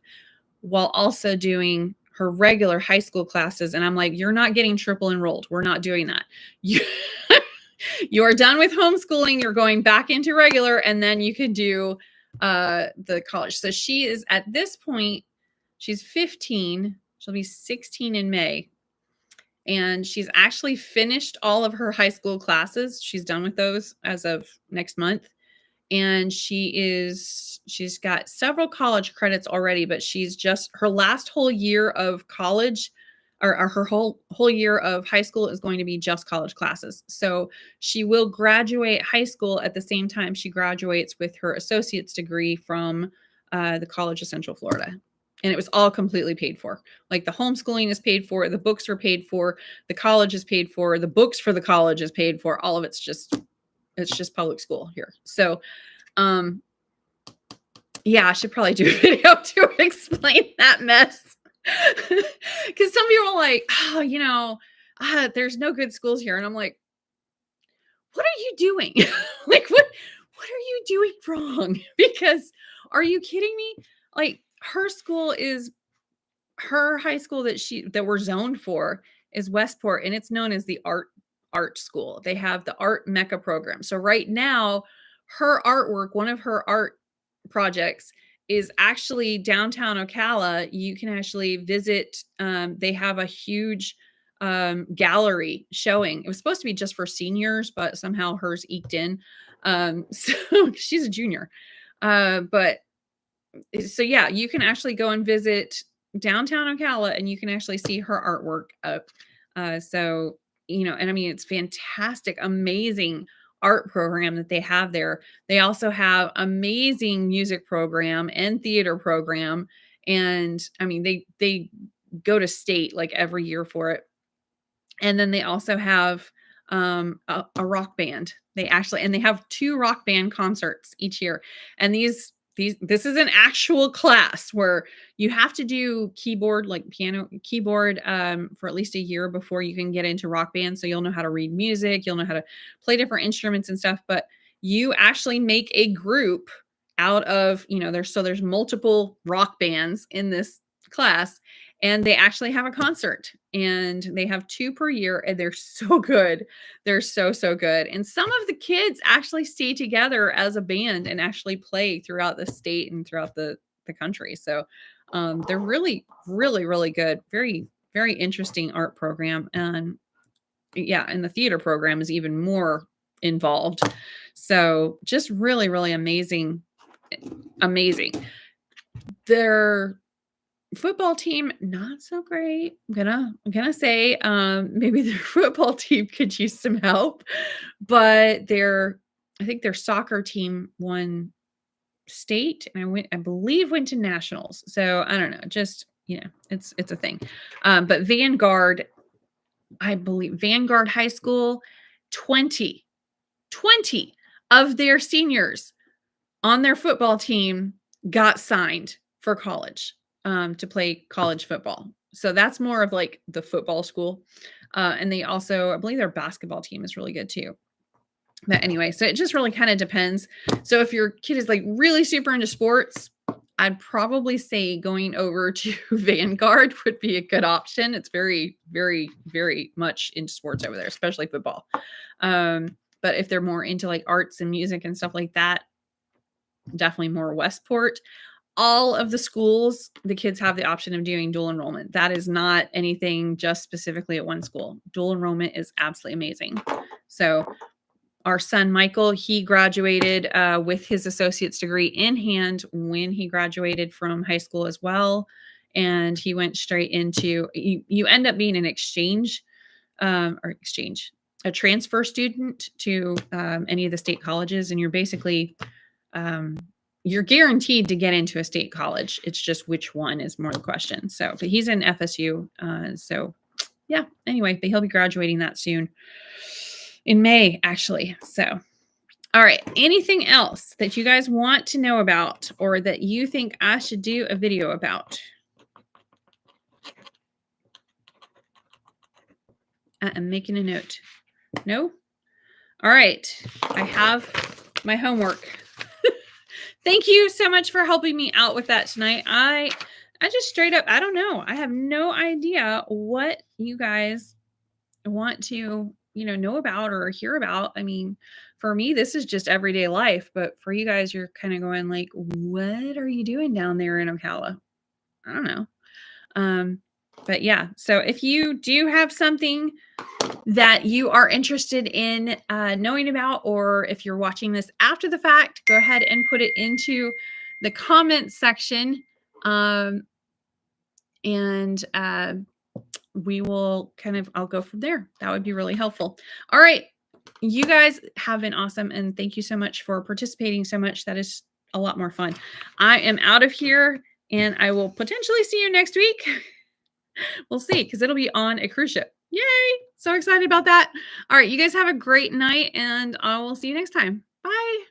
while also doing her regular high school classes. And I'm like, you're not getting triple enrolled. We're not doing that. You are done with homeschooling. You're going back into regular, and then you could do the college. So she is at this point, she's 15. She'll be 16 in May. And she's actually finished all of her high school classes. She's done with those as of next month. And she's got several college credits already, but she's just, her last whole year of college, or her whole year of high school is going to be just college classes. So she will graduate high school at the same time she graduates with her associate's degree from the College of Central Florida. And it was all completely paid for. Like the homeschooling is paid for, the books are paid for, the college is paid for, the books for the college is paid for. All of it's just public school here. So, yeah, I should probably do a video to explain that mess. Because some people are like, there's no good schools here. And I'm like, what are you doing? Like, what are you doing wrong? Because are you kidding me? Like, her high school that we're zoned for is Westport, and it's known as the art school. They have the art Mecca program. So right now, her artwork, one of her art projects, is actually downtown Ocala. You can actually visit. They have a huge gallery showing. It was supposed to be just for seniors, but somehow hers eked in. So she's a junior. But so yeah, you can actually go and visit downtown Ocala and you can actually see her artwork up. So, and I mean, it's fantastic, amazing art program that they have there. They also have amazing music program and theater program. And I mean, they go to state like every year for it. And then they also have a rock band. They have 2 rock band concerts each year. And this is an actual class where you have to do keyboard, like piano keyboard, for at least a year before you can get into rock band. So you'll know how to read music, you'll know how to play different instruments and stuff. But you actually make a group out of, there's multiple rock bands in this class, and they actually have a concert, and they have 2 per year, and they're so good. They're so, so good. And some of the kids actually stay together as a band and actually play throughout the state and throughout the country. So they're really, really, really good. Very, very interesting art program. And yeah, and the theater program is even more involved. So just really, really amazing. Their football team, not so great. I'm gonna say maybe their football team could use some help, but I think their soccer team won state, and I believe went to nationals. So I don't know, just it's a thing. But Vanguard, I believe Vanguard High School, 20 of their seniors on their football team got signed for college, to play college football. So that's more of like the football school. And they also, I believe their basketball team is really good too. But anyway, so it just really kind of depends. So if your kid is like really super into sports, I'd probably say going over to Vanguard would be a good option. It's very, very, very much into sports over there, especially football. But if they're more into like arts and music and stuff like that, definitely more Westport. All of the schools, the kids have the option of doing dual enrollment. That is not anything just specifically at one school. Dual enrollment is absolutely amazing. So our son, Michael, he graduated with his associate's degree in hand when he graduated from high school as well. And he went straight into, you end up being an a transfer student to any of the state colleges. And you're basically, you're guaranteed to get into a state college. It's just which one is more the question. So, but he's in FSU. So yeah, anyway, but he'll be graduating that soon in May, actually. So, all right. Anything else that you guys want to know about or that you think I should do a video about? I'm making a note. No? All right. I have my homework. Thank you so much for helping me out with that tonight. I just straight up, I don't know. I have no idea what you guys want to, know about or hear about. I mean, for me, this is just everyday life, but for you guys, you're kind of going like, what are you doing down there in Ocala? I don't know. But yeah, so if you do have something that you are interested in knowing about, or if you're watching this after the fact, go ahead and put it into the comments section. And we will I'll go from there. That would be really helpful. All right. You guys have been awesome. And thank you so much for participating so much. That is a lot more fun. I am out of here. And I will potentially see you next week. We'll see, because it'll be on a cruise ship. Yay! So excited about that. All right, you guys have a great night, and I will see you next time. Bye.